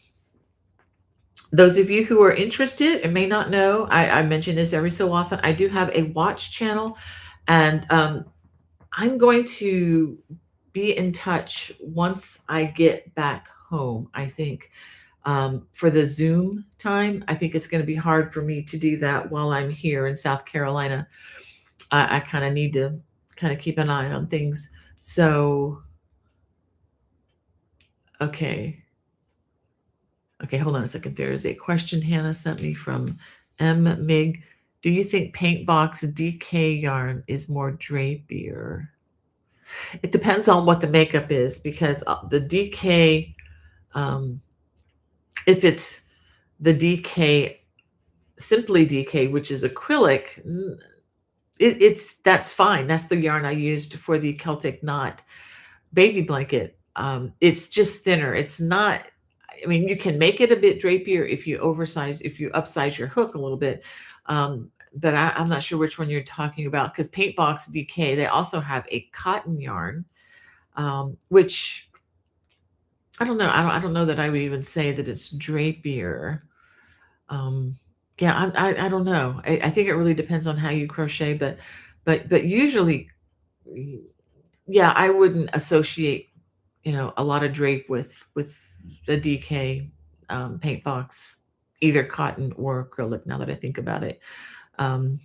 Speaker 1: those of you who are interested and may not know, I mention this every so often. I do have a watch channel, and I'm going to be in touch once I get back home. I think for the Zoom time, I think it's going to be hard for me to do that while I'm here in South Carolina. I kind of need to kind of keep an eye on things. So, okay. Okay, hold on a second. There is a question Hannah sent me from M. Mig. Do you think paint box DK yarn is more drapier? It depends on what the makeup is, because the DK, um, if it's the DK, simply DK, which is acrylic, that's fine. That's the yarn I used for the Celtic Knot baby blanket. It's just thinner. It's not. I mean, you can make it a bit drapier if you upsize your hook a little bit. But I'm not sure which one you're talking about, because Paint Box DK, they also have a cotton yarn, which I don't know. I don't know that I would even say that it's drapier. Um, yeah, I don't know. I think it really depends on how you crochet, but usually, yeah, I wouldn't associate a lot of drape with the DK paint box, either cotton or acrylic. Now that I think about it, um,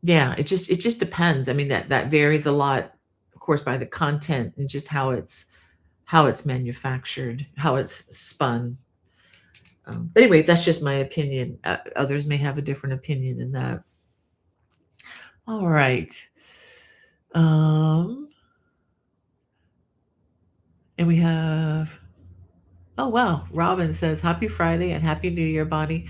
Speaker 1: yeah, it just depends. I mean, that varies a lot, of course, by the content and just how it's manufactured, how it's spun. But anyway, that's just my opinion. Others may have a different opinion than that. All right. And we have, oh wow, Robin says, Happy Friday and Happy New Year, Bonnie.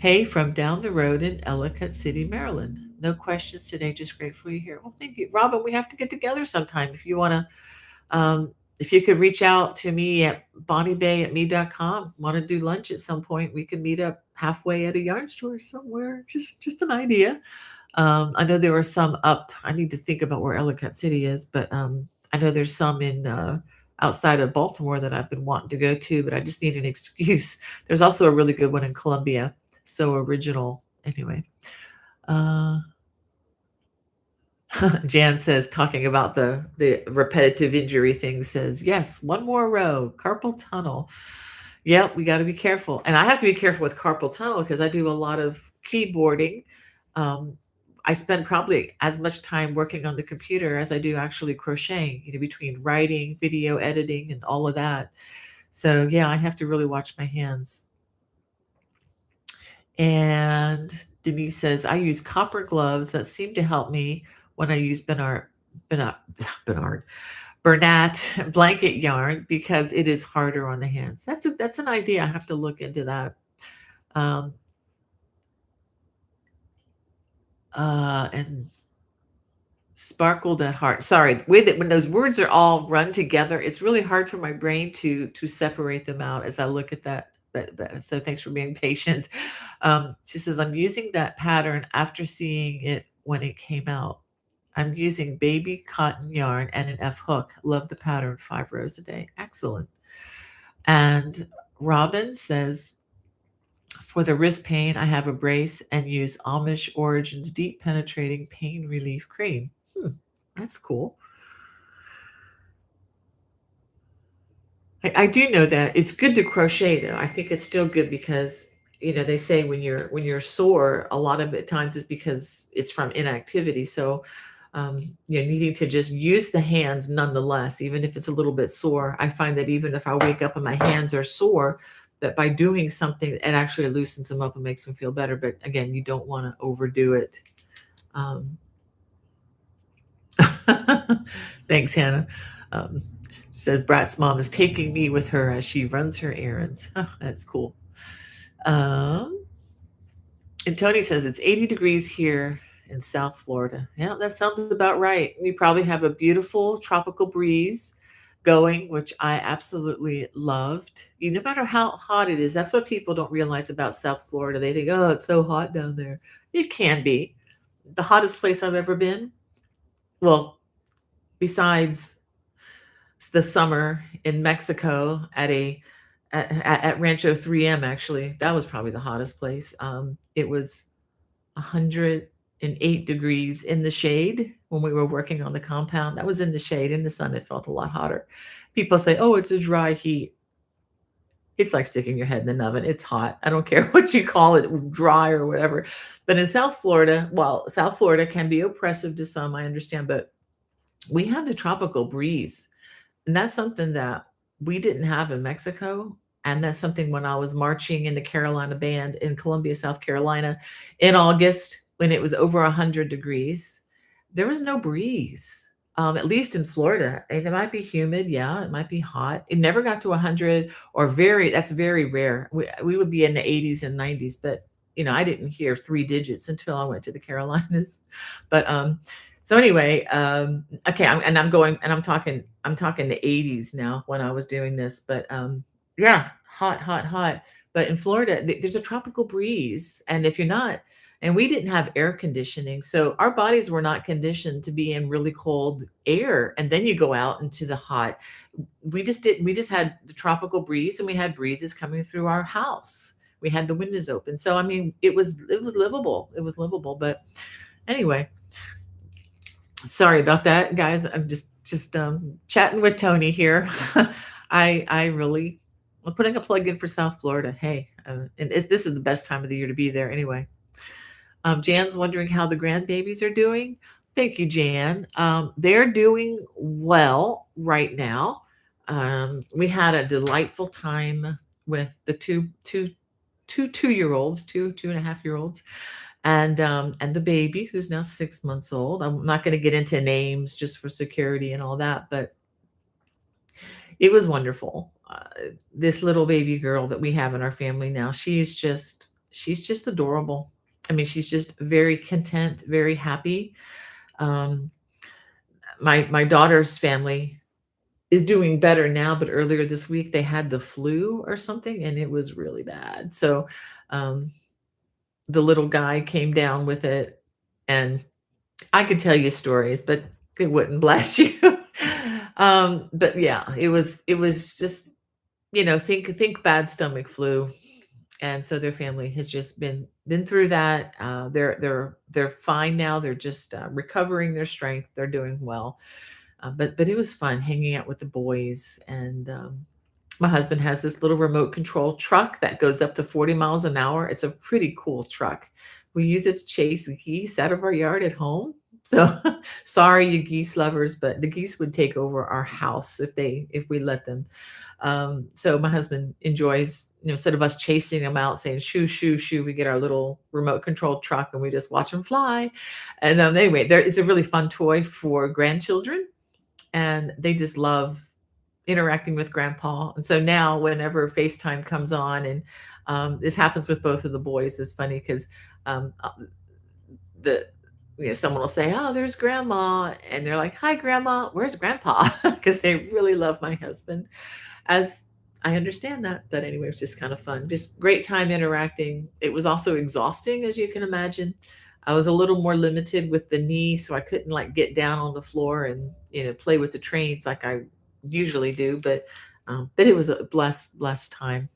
Speaker 1: Hey, from down the road in Ellicott City, Maryland. No questions today, just grateful you're here. Well, thank you. Robin, we have to get together sometime. If you could reach out to me at bonniebay@me.com, want to do lunch at some point, we could meet up halfway at a yarn store somewhere. Just an idea. I know there were some up. I need to think about where Ellicott City is, but I know there's some in outside of Baltimore that I've been wanting to go to, but I just need an excuse. There's also a really good one in Columbia. So original. Anyway, uh, Jan says, talking about the repetitive injury thing, says, yes, one more row, carpal tunnel. Yep, we got to be careful. And I have to be careful with carpal tunnel because I do a lot of keyboarding. Um, I spend probably as much time working on the computer as I do actually crocheting, between writing, video editing, and all of that. So yeah, I have to really watch my hands. And Denise says, I use copper gloves that seem to help me when I use Bernard, Bernard, Bernat blanket yarn because it is harder on the hands. That's an idea. I have to look into that. Um, and sparkled at heart. Sorry, the way that when those words are all run together, it's really hard for my brain to separate them out as I look at that. But so thanks for being patient. She says, I'm using that pattern after seeing it when it came out. I'm using baby cotton yarn and an F hook. Love the pattern, 5 rows a day. Excellent. And Robin says, for the wrist pain, I have a brace and use Amish Origins Deep Penetrating Pain Relief Cream. That's cool. I do know that it's good to crochet though. I think it's still good because they say when you're sore, a lot of it times is because it's from inactivity. So needing to just use the hands nonetheless, even if it's a little bit sore. I find that even if I wake up and my hands are sore, that by doing something, it actually loosens them up and makes them feel better. But again, you don't want to overdo it. Thanks, Hannah. Um, says Brat's mom is taking me with her as she runs her errands. That's cool. And Tony says it's 80 degrees here in South Florida. Yeah, that sounds about right. We probably have a beautiful tropical breeze going, which I absolutely loved. No matter how hot it is, that's what people don't realize about South Florida. They think, oh, it's so hot down there. It can be. The hottest place I've ever been, well, besides the summer in Mexico at Rancho 3M, actually, that was probably the hottest place. It was 108 degrees in the shade when we were working on the compound. That was in the shade. In the sun, it felt a lot hotter. People say, oh, it's a dry heat. It's like sticking your head in an oven. It's hot. I don't care what you call it, dry or whatever. But in South Florida, well, South Florida can be oppressive to some, I understand, but we have the tropical breeze. And that's something that we didn't have in Mexico. And that's something when I was marching in the Carolina band in Columbia, South Carolina in August, when it was over 100 degrees, there was no breeze. At least in Florida. And it might be humid. Yeah, it might be hot. It never got to 100 or that's very rare. We would be in the 80s and 90s, but I didn't hear 3 digits until I went to the Carolinas. But so anyway, okay, I'm talking the 80s now when I was doing this, but yeah, hot. But in Florida, there's a tropical breeze, and if you're not, and we didn't have air conditioning, so our bodies were not conditioned to be in really cold air, and then you go out into the hot. We just had the tropical breeze, and we had breezes coming through our house. We had the windows open, so I mean, it was livable. It was livable, but anyway. Sorry about that, guys. I'm just chatting with Tony here. I'm putting a plug in for South Florida. Hey, this is the best time of the year to be there anyway. Jan's wondering how the grandbabies are doing. Thank you, Jan. They're doing well right now. We had a delightful time with the two 2-year-olds, 2.5-year-olds. And the baby, who's now 6 months old. I'm not going to get into names just for security and all that, but it was wonderful. This little baby girl that we have in our family now, she's just she's just adorable. I mean, she's just very content, very happy. Um, my daughter's family is doing better now, but earlier this week they had the flu or something, and it was really bad. So, um, the little guy came down with it, and I could tell you stories, but it wouldn't bless you. But yeah, it was just, think bad stomach flu, and so their family has just been through that. They're fine now. They're just recovering their strength. They're doing well. But it was fun hanging out with the boys, and my husband has this little remote control truck that goes up to 40 miles an hour. It's a pretty cool truck. We use it to chase geese out of our yard at home. So sorry, you geese lovers, but the geese would take over our house if we let them. So my husband enjoys, instead of us chasing them out saying shoo, shoo, shoo, we get our little remote control truck and we just watch them fly. And anyway, it's a really fun toy for grandchildren, and they just love interacting with grandpa. And so now whenever FaceTime comes on, and this happens with both of the boys, it's funny because um, uh, the someone will say, "Oh, there's grandma," and they're like, "Hi, grandma. Where's grandpa?" Because they really love my husband. As I understand that, but anyway, it's just kind of fun. Just great time interacting. It was also exhausting, as you can imagine. I was a little more limited with the knee, so I couldn't like get down on the floor and play with the trains like I usually do. But it was a blessed time.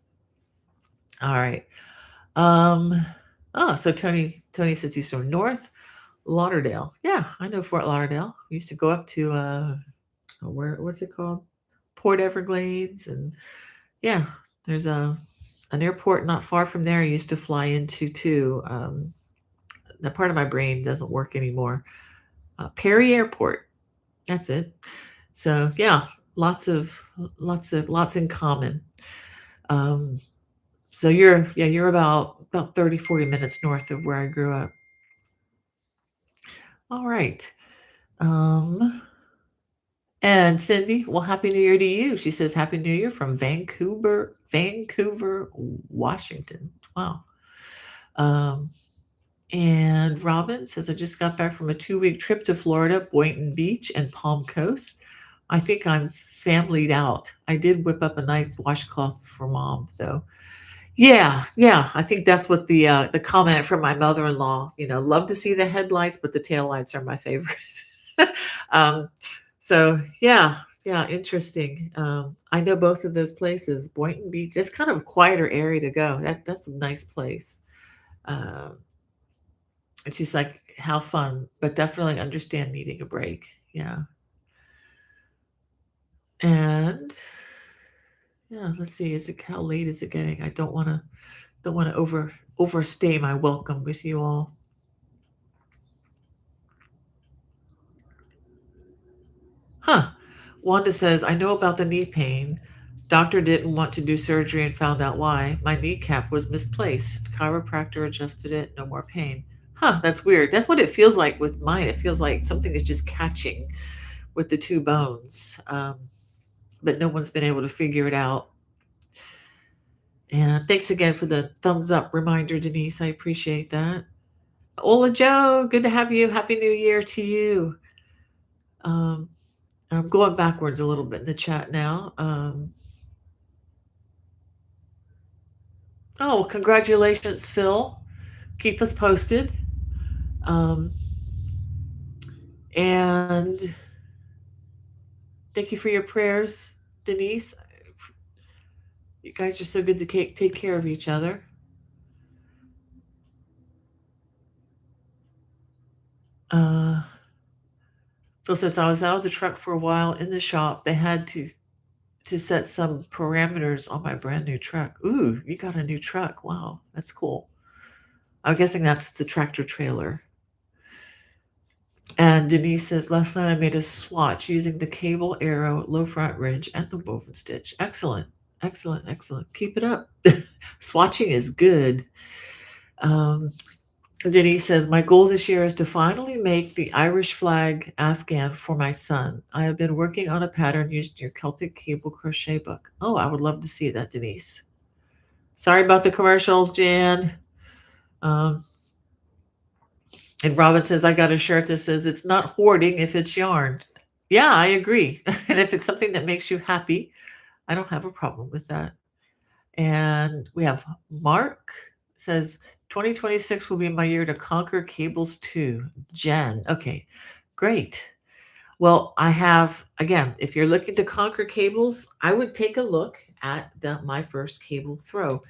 Speaker 1: All right. Um, oh, so Tony says he's from North Lauderdale. Yeah, I know Fort Lauderdale. We used to go up to what's it called? Port Everglades, and yeah, there's an airport not far from there I used to fly into too. That part of my brain doesn't work anymore. Perry Airport. That's it. So yeah, lots in common. Um, so you're about 30, 40 minutes north of where I grew up. All right. Um, and Cindy, well, Happy New Year to you. She says Happy New Year from Vancouver, Washington. Wow. Um, and Robin says I just got back from a 2-week trip to Florida, Boynton Beach and Palm Coast. I think I'm familyed out. I did whip up a nice washcloth for mom, though. Yeah, yeah. I think that's what the comment from my mother-in-law. Love to see the headlights, but the taillights are my favorite. um, so yeah, yeah, interesting. I know both of those places. Boynton Beach. It's kind of a quieter area to go. That's a nice place. Um, and she's like, "How fun," but definitely understand needing a break. Yeah. And yeah, let's see. How late is it getting? I don't want to overstay my welcome with you all. Huh. Wanda says, I know about the knee pain. Doctor didn't want to do surgery and found out why. My kneecap was misplaced. Chiropractor adjusted it, no more pain. Huh, that's weird. That's what it feels like with mine. It feels like something is just catching with the two bones. But no one's been able to figure it out. And thanks again for the thumbs up reminder, Denise. I appreciate that. Ola Joe, good to have you. Happy New Year to you. Um, I'm going backwards a little bit in the chat now. Oh, congratulations, Phil. Keep us posted. Um, and thank you for your prayers, Denise. You guys are so good to take care of each other. Phil says, I was out of the truck for a while in the shop. They had to set some parameters on my brand new truck. Ooh, you got a new truck. Wow, that's cool. I'm guessing that's the tractor trailer. And Denise says, last night I made a swatch using the cable arrow, low front ridge, and the woven stitch. Excellent. Excellent. Excellent. Keep it up. Swatching is good. Denise says, my goal this year is to finally make the Irish flag Afghan for my son. I have been working on a pattern using your Celtic cable crochet book. Oh, I would love to see that, Denise. Sorry about the commercials, Jan. Um, and Robin says, I got a shirt that says, it's not hoarding if it's yarn. Yeah, I agree. And if it's something that makes you happy, I don't have a problem with that. And we have Mark says, 2026 will be my year to conquer cables too. Jen. Okay, great. Well, I have, again, if you're looking to conquer cables, I would take a look at my first cable throw.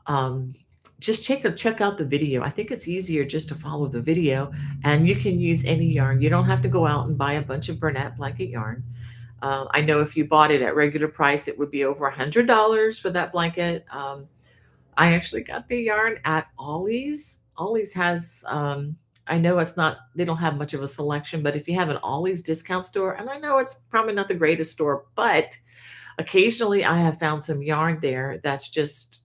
Speaker 1: Um, just check out the video. I think it's easier just to follow the video, and you can use any yarn. You don't have to go out and buy a bunch of Bernat blanket yarn. I know if you bought it at regular price, it would be over $100 for that blanket. I actually got the yarn at Ollie's. Ollie's has, I know it's not, they don't have much of a selection, but if you have an Ollie's discount store, and I know it's probably not the greatest store, but occasionally I have found some yarn there that's just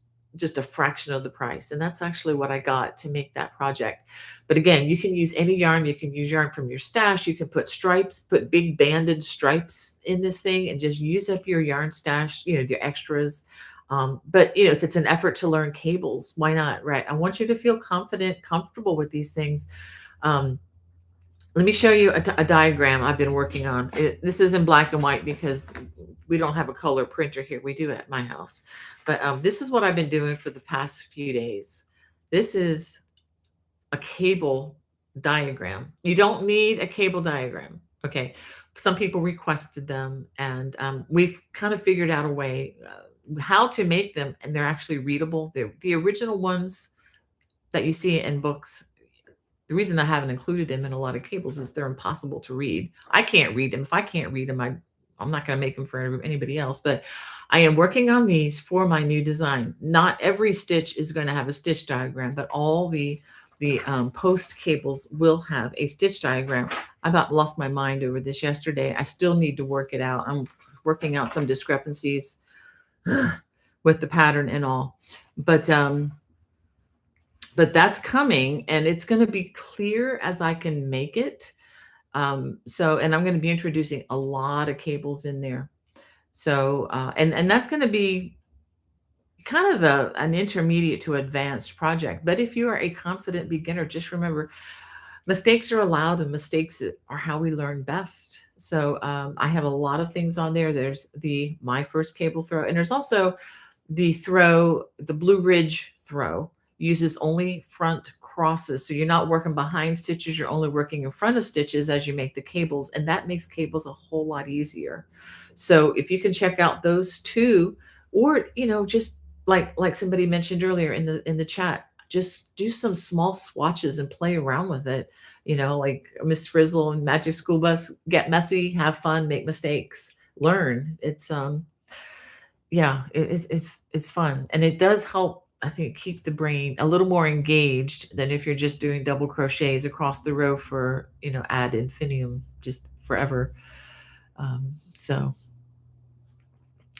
Speaker 1: a fraction of the price. And that's actually what I got to make that project. But again, you can use any yarn. You can use yarn from your stash. You can put stripes, put big banded stripes in this thing and just use up your yarn stash, your extras. But if it's an effort to learn cables, why not? Right. I want you to feel confident, comfortable with these things. Um, let me show you a diagram I've been working on. This is in black and white because we don't have a color printer here. We do at my house. But this is what I've been doing for the past few days. This is a cable diagram. You don't need a cable diagram. Okay. Some people requested them, and we've kind of figured out a way how to make them, and they're actually readable. They're the original ones that you see in books. The reason I haven't included them in a lot of cables is they're impossible to read. I can't read them. If I can't read them, I'm not going to make them for anybody else. But I am working on these for my new design. Not every stitch is going to have a stitch diagram, but all the post cables will have a stitch diagram. I about lost my mind over this yesterday. I still need to work it out. I'm working out some discrepancies with the pattern and all. But that's coming, and it's going to be clear as I can make it. And I'm going to be introducing a lot of cables in there. So, and that's going to be kind of an intermediate to advanced project. But if you are a confident beginner, just remember, mistakes are allowed, and mistakes are how we learn best. So I have a lot of things on there. There's my first cable throw, and there's also the Blue Ridge throw uses only front crosses. So you're not working behind stitches, you're only working in front of stitches as you make the cables, and that makes cables a whole lot easier. So if you can check out those two, or just like somebody mentioned earlier in the chat, just do some small swatches and play around with it. Like Miss Frizzle and Magic School Bus, get messy, have fun, make mistakes, learn. It's yeah, it's fun, and it does help, I think, keep the brain a little more engaged than if you're just doing double crochets across the row for ad infinitum, just forever. So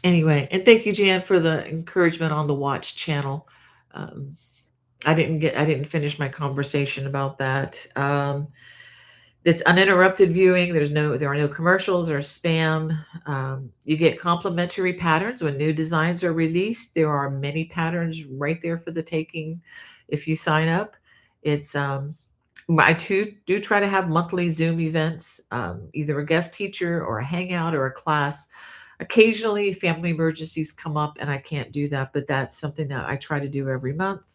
Speaker 1: anyway, and thank you, Jan, for the encouragement on the watch channel. I didn't finish my conversation about that. It's uninterrupted viewing. There are no commercials or spam. You get complimentary patterns when new designs are released. There are many patterns right there for the taking if you sign up. It's I do try to have monthly Zoom events, either a guest teacher or a hangout or a class. Occasionally, family emergencies come up and I can't do that, but that's something that I try to do every month.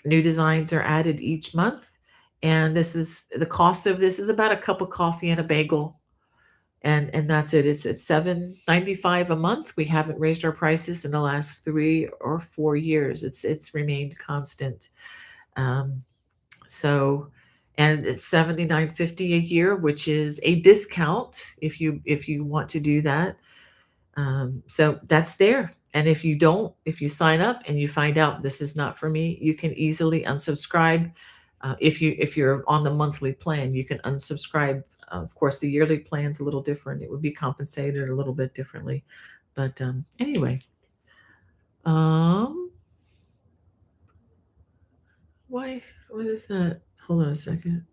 Speaker 1: New designs are added each month. And the cost of this is about a cup of coffee and a bagel. And that's it. It's $7.95 a month. We haven't raised our prices in the last 3 or 4 years. It's remained constant. So, and it's $79.50 a year, which is a discount if you want to do that. So that's there. And if you sign up and you find out this is not for me, you can easily unsubscribe. If you're on the monthly plan, you can unsubscribe. Of course, the yearly plan's a little different. It would be compensated a little bit differently. But anyway, what is that? Hold on a second.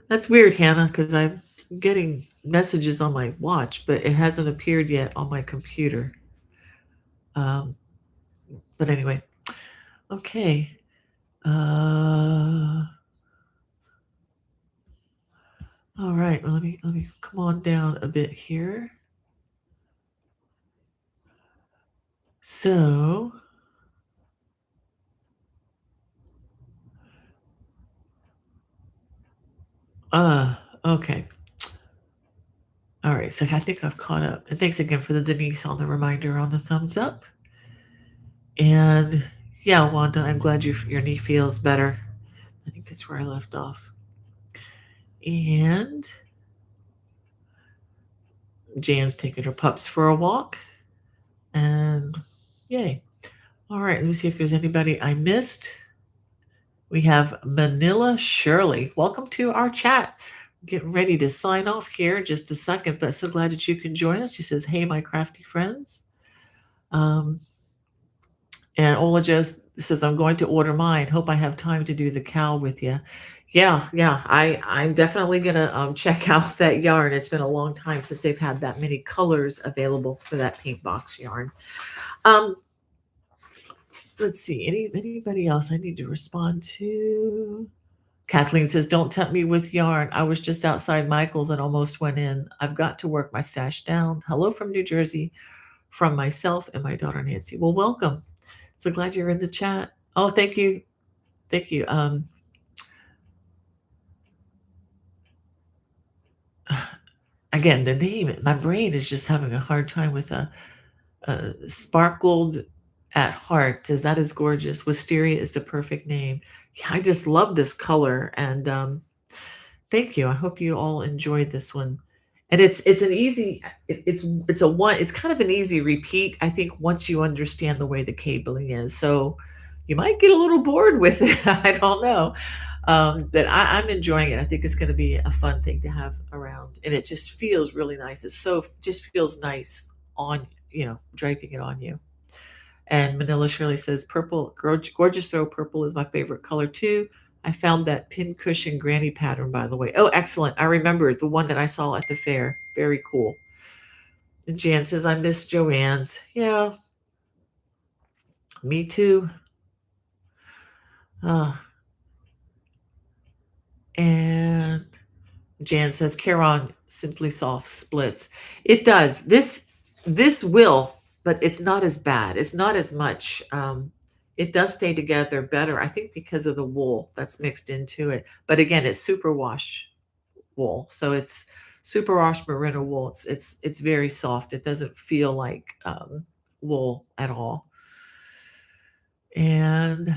Speaker 1: That's weird, Hannah, because I'm getting messages on my watch, but it hasn't appeared yet on my computer. But anyway, okay. Uh, all right. Well, let me come on down a bit here. So, okay. All right. So I think I've caught up. And thanks again for the Denise on the reminder on the thumbs up. And yeah, Wanda, I'm glad your knee feels better. I think that's where I left off. And Jan's taking her pups for a walk. And yay. All right, let me see if there's anybody I missed. We have Manila Shirley. Welcome to our chat. Getting ready to sign off here in just a second, but so glad that you can join us. She says, hey, my crafty friends. And Ola Joe says, I'm going to order mine. Hope I have time to do the cowl with you. Yeah. I'm definitely going to check out that yarn. It's been a long time since they've had that many colors available for that paint box yarn. Let's see. Anybody else I need to respond to? Kathleen says, don't tempt me with yarn. I was just outside Michael's and almost went in. I've got to work my stash down. Hello from New Jersey, from myself and my daughter Nancy. Well, welcome. So glad you're in the chat. Oh, thank you. Thank you. Again, the name, my brain is just having a hard time with Sparkled at Heart. Says that is gorgeous. Wisteria is the perfect name. Yeah, I just love this color. And thank you. I hope you all enjoyed this one. And it's an easy it's kind of an easy repeat, I think, once you understand the way the cabling is. So you might get a little bored with it. I don't know. But I'm enjoying it. I think it's going to be a fun thing to have around, and it just feels really nice. Just feels nice on, draping it on you. And Manila Shirley says, purple, gorgeous throw purple is my favorite color too. I found that pin cushion granny pattern, by the way. Oh, excellent. I remember the one that I saw at the fair. Very cool. And Jan says, I miss Joanne's. Yeah, me too. And Jan says, Caron Simply Soft splits. It does. This will, but it's not as bad. It's not as much. It does stay together better, I think, because of the wool that's mixed into it. But again, it's superwash wool, so it's superwash merino wool. It's very soft. It doesn't feel like wool at all. And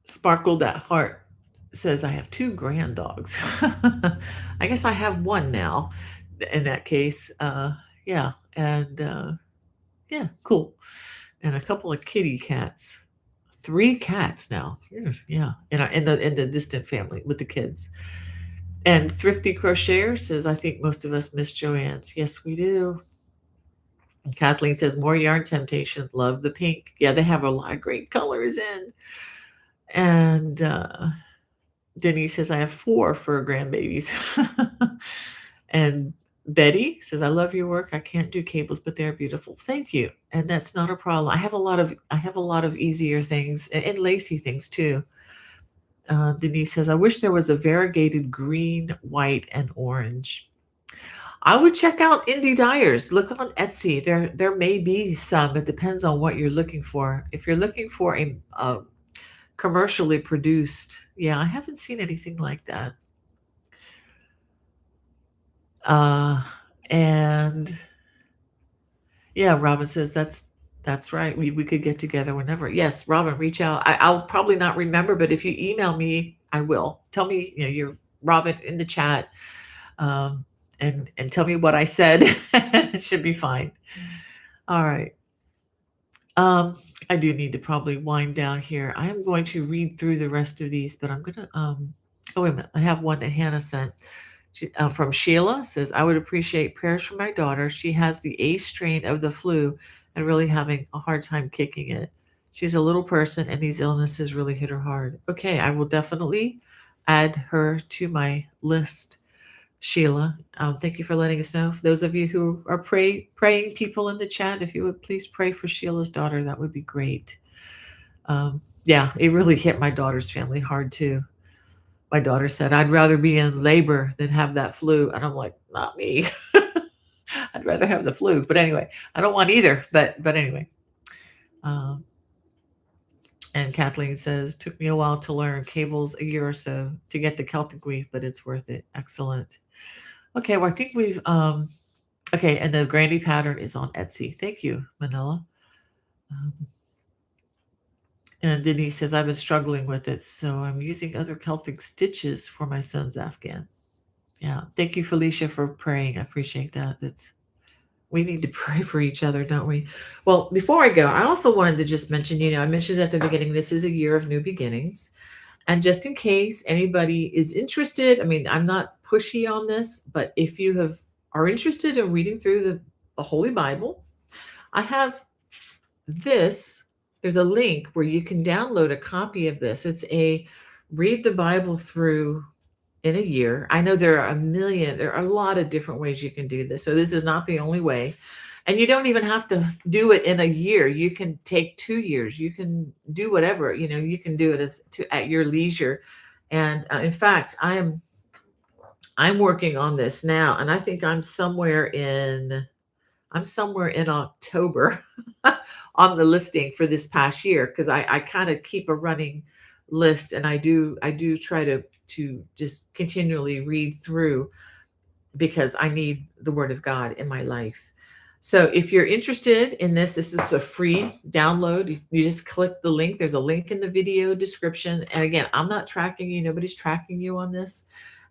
Speaker 1: Sparkled at Heart says, I have 2 grand dogs. I guess I have one now in that case. Yeah. And yeah, cool. And a couple of kitty cats. 3 cats now. Yeah. In the distant family with the kids. And Thrifty Crocheter says, I think most of us miss Joanne's. Yes, we do. And Kathleen says, more yarn temptation. Love the pink. Yeah, they have a lot of great colors in. And Denise says, I have 4 fur grandbabies. And Betty says, I love your work. I can't do cables, but they're beautiful. Thank you. And that's not a problem. I have a lot of easier things and lacy things too. Denise says, I wish there was a variegated green, white, and orange. I would check out indie dyers. Look on Etsy. There may be some. It depends on what you're looking for. If you're looking for a commercially produced, yeah, I haven't seen anything like that. And yeah, Robin says that's right. We could get together whenever. Yes, Robin, reach out. I'll probably not remember, but if you email me, I will. Tell me, you're Robin in the chat, and tell me what I said. It should be fine. All right. I do need to probably wind down here. I am going to read through the rest of these, but I'm gonna oh, wait a minute. I have one that Hannah sent. From Sheila says, I would appreciate prayers for my daughter. She has the A strain of the flu and really having a hard time kicking it. She's a little person and these illnesses really hit her hard. Okay, I will definitely add her to my list. Sheila. Thank you for letting us know. For those of you who are praying people in the chat, if you would please pray for Sheila's daughter, that would be great. Yeah, it really hit my daughter's family hard too. My daughter said, "I'd rather be in labor than have that flu." And I'm like, "Not me. I'd rather have the flu." But anyway, I don't want either. But anyway. Um, and Kathleen says, "Took me a while to learn cables, a year or so to get the Celtic weave, but it's worth it." Excellent. Okay, well, I think we've okay, and the Grandy pattern is on Etsy. Thank you, Manila. Um, and Denise says, "I've been struggling with it, so I'm using other Celtic stitches for my son's Afghan." Yeah, thank you, Felicia, for praying. I appreciate that. That's we need to pray for each other, don't we? Well, before I go, I also wanted to just mention, I mentioned at the beginning, this is a year of new beginnings. And just in case anybody is interested, I mean, I'm not pushy on this, but if you are interested in reading through the Holy Bible, I have this. There's a link where you can download a copy of this. It's a read the Bible through in a year. I know there are a lot of different ways you can do this. So this is not the only way. And you don't even have to do it in a year. You can take 2 years. You can do whatever, you can do it at your leisure. And in fact, I'm working on this now, and I think I'm somewhere in October on the listing for this past year, because I kind of keep a running list, and I do try to just continually read through, because I need the Word of God in my life. So if you're interested in this is a free download. You just click the link. There's a link in the video description. And again, I'm not tracking you. Nobody's tracking you on this.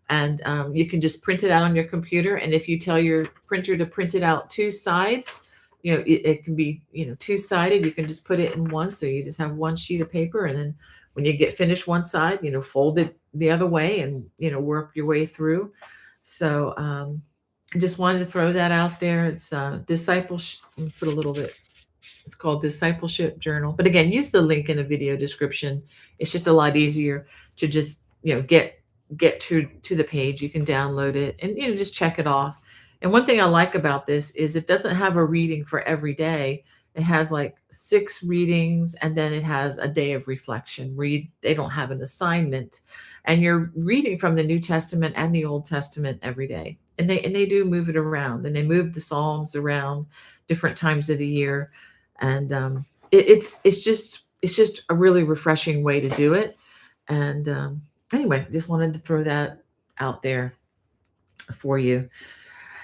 Speaker 1: And you can just print it out on your computer. And if you tell your printer to print it out 2 sides, it can be, 2-sided. You can just put it in one. So you just have one sheet of paper. And then when you get finished one side, fold it the other way and, work your way through. So I just wanted to throw that out there. It's discipleship. Put a little bit. It's called Discipleship Journal. But again, use the link in the video description. It's just a lot easier to just get to the page. You can download it and just check it off. And one thing I like about this is it doesn't have a reading for every day. It has like 6 readings, and then it has a day of reflection. They don't have an assignment, and you're reading from the New Testament and the Old Testament every day. And they do move it around, and they move the Psalms around different times of the year. And it's just a really refreshing way to do it. And anyway, just wanted to throw that out there for you.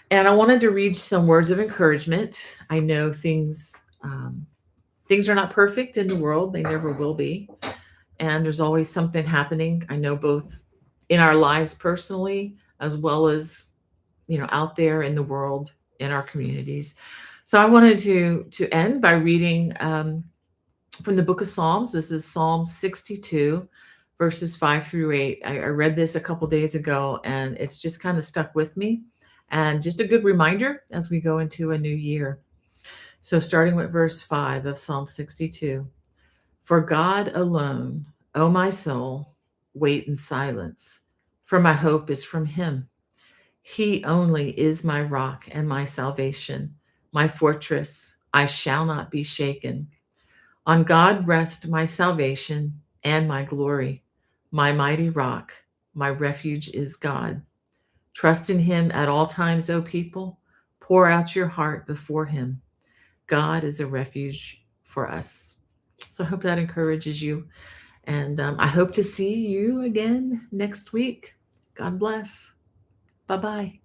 Speaker 1: And I wanted to read some words of encouragement. I know things are not perfect in the world. They never will be. And there's always something happening. I know, both in our lives personally, as well as, out there in the world, in our communities. So I wanted to end by reading from the book of Psalms. This is Psalm 62, verses 5-8. I read this a couple days ago, and it's just kind of stuck with me. And just a good reminder as we go into a new year. So starting with verse 5 of Psalm 62. For God alone, O my soul, wait in silence, for my hope is from him. He only is my rock and my salvation, my fortress. I shall not be shaken. On God rest my salvation and my glory. My mighty rock, my refuge is God. Trust in him at all times, O people. Pour out your heart before him. God is a refuge for us. So I hope that encourages you. And I hope to see you again next week. God bless. Bye-bye.